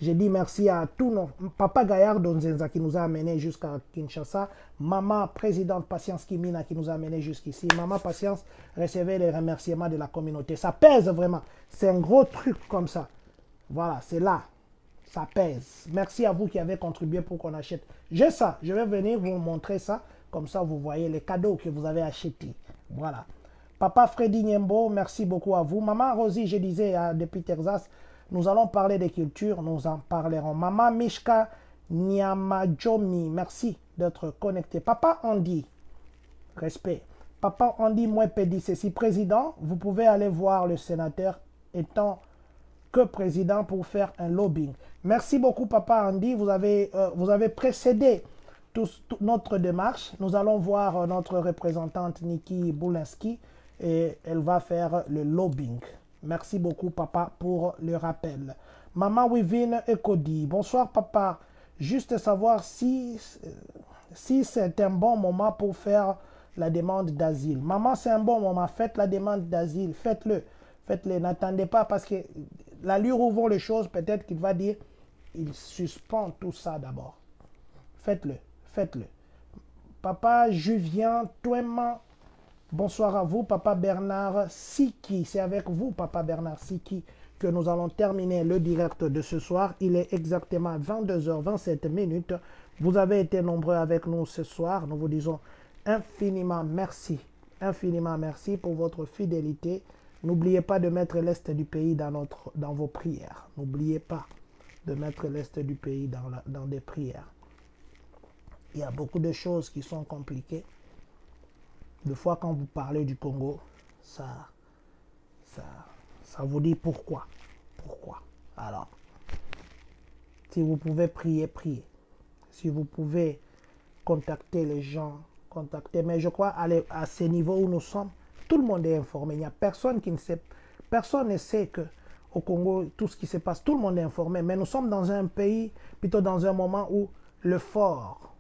J'ai dit merci à tous nos... Papa Gaillard Donzenza qui nous a amenés jusqu'à Kinshasa. Maman présidente Patience Kimina qui nous a amenés jusqu'ici. Maman Patience, recevez les remerciements de la communauté. Ça pèse vraiment. C'est un gros truc comme ça. Voilà, c'est là. Ça pèse. Merci à vous qui avez contribué pour qu'on achète. J'ai ça. Je vais venir vous montrer ça. Comme ça, vous voyez les cadeaux que vous avez achetés. Voilà. Papa Freddy Niembo, merci beaucoup à vous. Maman Rosie, je disais depuis Texas, nous allons parler de culture, nous en parlerons. Maman Mishka Nyamajomi, merci d'être connecté. Papa Andy, respect. Papa Andy Mwepedi, ceci, président, vous pouvez aller voir le sénateur étant que président pour faire un lobbying. Merci beaucoup, Papa Andy, vous avez précédé toute notre démarche. Nous allons voir notre représentante Nikki Boulinski et elle va faire le lobbying. Merci beaucoup, papa, pour le rappel. Maman Wivine Ekodi, bonsoir, papa. Juste savoir si c'est un bon moment pour faire la demande d'asile. Maman, c'est un bon moment. Faites la demande d'asile. Faites-le. Faites-le. N'attendez pas parce que l'allure où vont les choses, peut-être qu'il va dire, il suspend tout ça d'abord. Faites-le. Faites-le. Papa Julien Touema, bonsoir à vous, Papa Bernard Siki. C'est avec vous, Papa Bernard Siki, que nous allons terminer le direct de ce soir. Il est exactement 22h27. Vous avez été nombreux avec nous ce soir. Nous vous disons infiniment merci. Infiniment merci pour votre fidélité. N'oubliez pas de mettre l'Est du pays dans vos prières. N'oubliez pas de mettre l'Est du pays dans des prières. Il y a beaucoup de choses qui sont compliquées. Des fois, quand vous parlez du Congo, ça vous dit pourquoi. Pourquoi? Alors, si vous pouvez prier, priez. Si vous pouvez contacter les gens, contactez. Mais je crois à ce niveau où nous sommes, tout le monde est informé. Il n'y a personne qui ne sait. Personne ne sait que au Congo, tout ce qui se passe, tout le monde est informé. Mais nous sommes dans un pays, plutôt dans un moment où le fort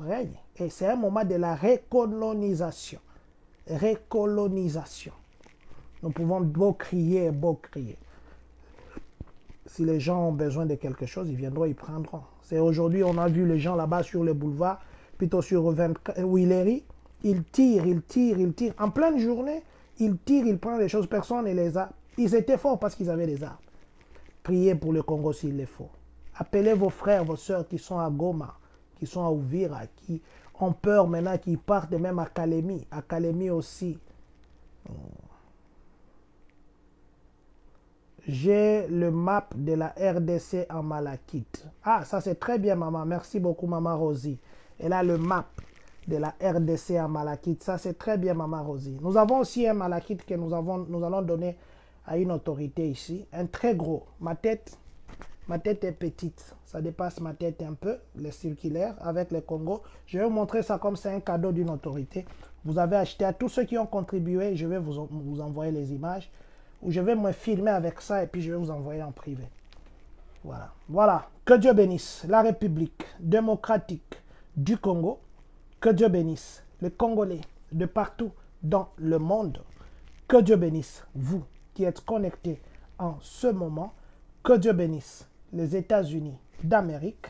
règne. Et c'est un moment de la recolonisation. Recolonisation. Nous pouvons beau crier. Si les gens ont besoin de quelque chose, ils viendront, ils prendront. C'est aujourd'hui, on a vu les gens là-bas sur le boulevard, plutôt sur Willery, ils tirent. En pleine journée, ils tirent, ils prennent les choses, personne ne les a. Ils étaient forts parce qu'ils avaient des armes. Priez pour le Congo s'il le faut. Appelez vos frères, vos soeurs qui sont à Goma, qui sont à Uvira, qui ont peur maintenant, qui partent même à Kalemi. À Kalemi aussi. J'ai le map de la RDC en malachite. Ah, ça c'est très bien, maman. Merci beaucoup, maman Rosie. Elle a le map de la RDC en malachite. Ça c'est très bien, maman Rosie. Nous avons aussi un malachite que nous allons donner à une autorité ici. Un très gros. Ma tête est petite. Ça dépasse ma tête un peu, le circulaire avec le Congo. Je vais vous montrer ça comme c'est un cadeau d'une autorité. Vous avez acheté à tous ceux qui ont contribué. Je vais vous envoyer les images. Ou je vais me filmer avec ça et puis je vais vous envoyer en privé. Voilà. Voilà. Que Dieu bénisse la République démocratique du Congo. Que Dieu bénisse les Congolais de partout dans le monde. Que Dieu bénisse vous qui êtes connectés en ce moment. Que Dieu bénisse les États-Unis d'Amérique.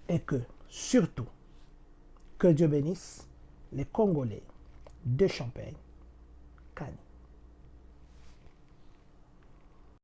Et que, surtout, que Dieu bénisse les Congolais de Champagne.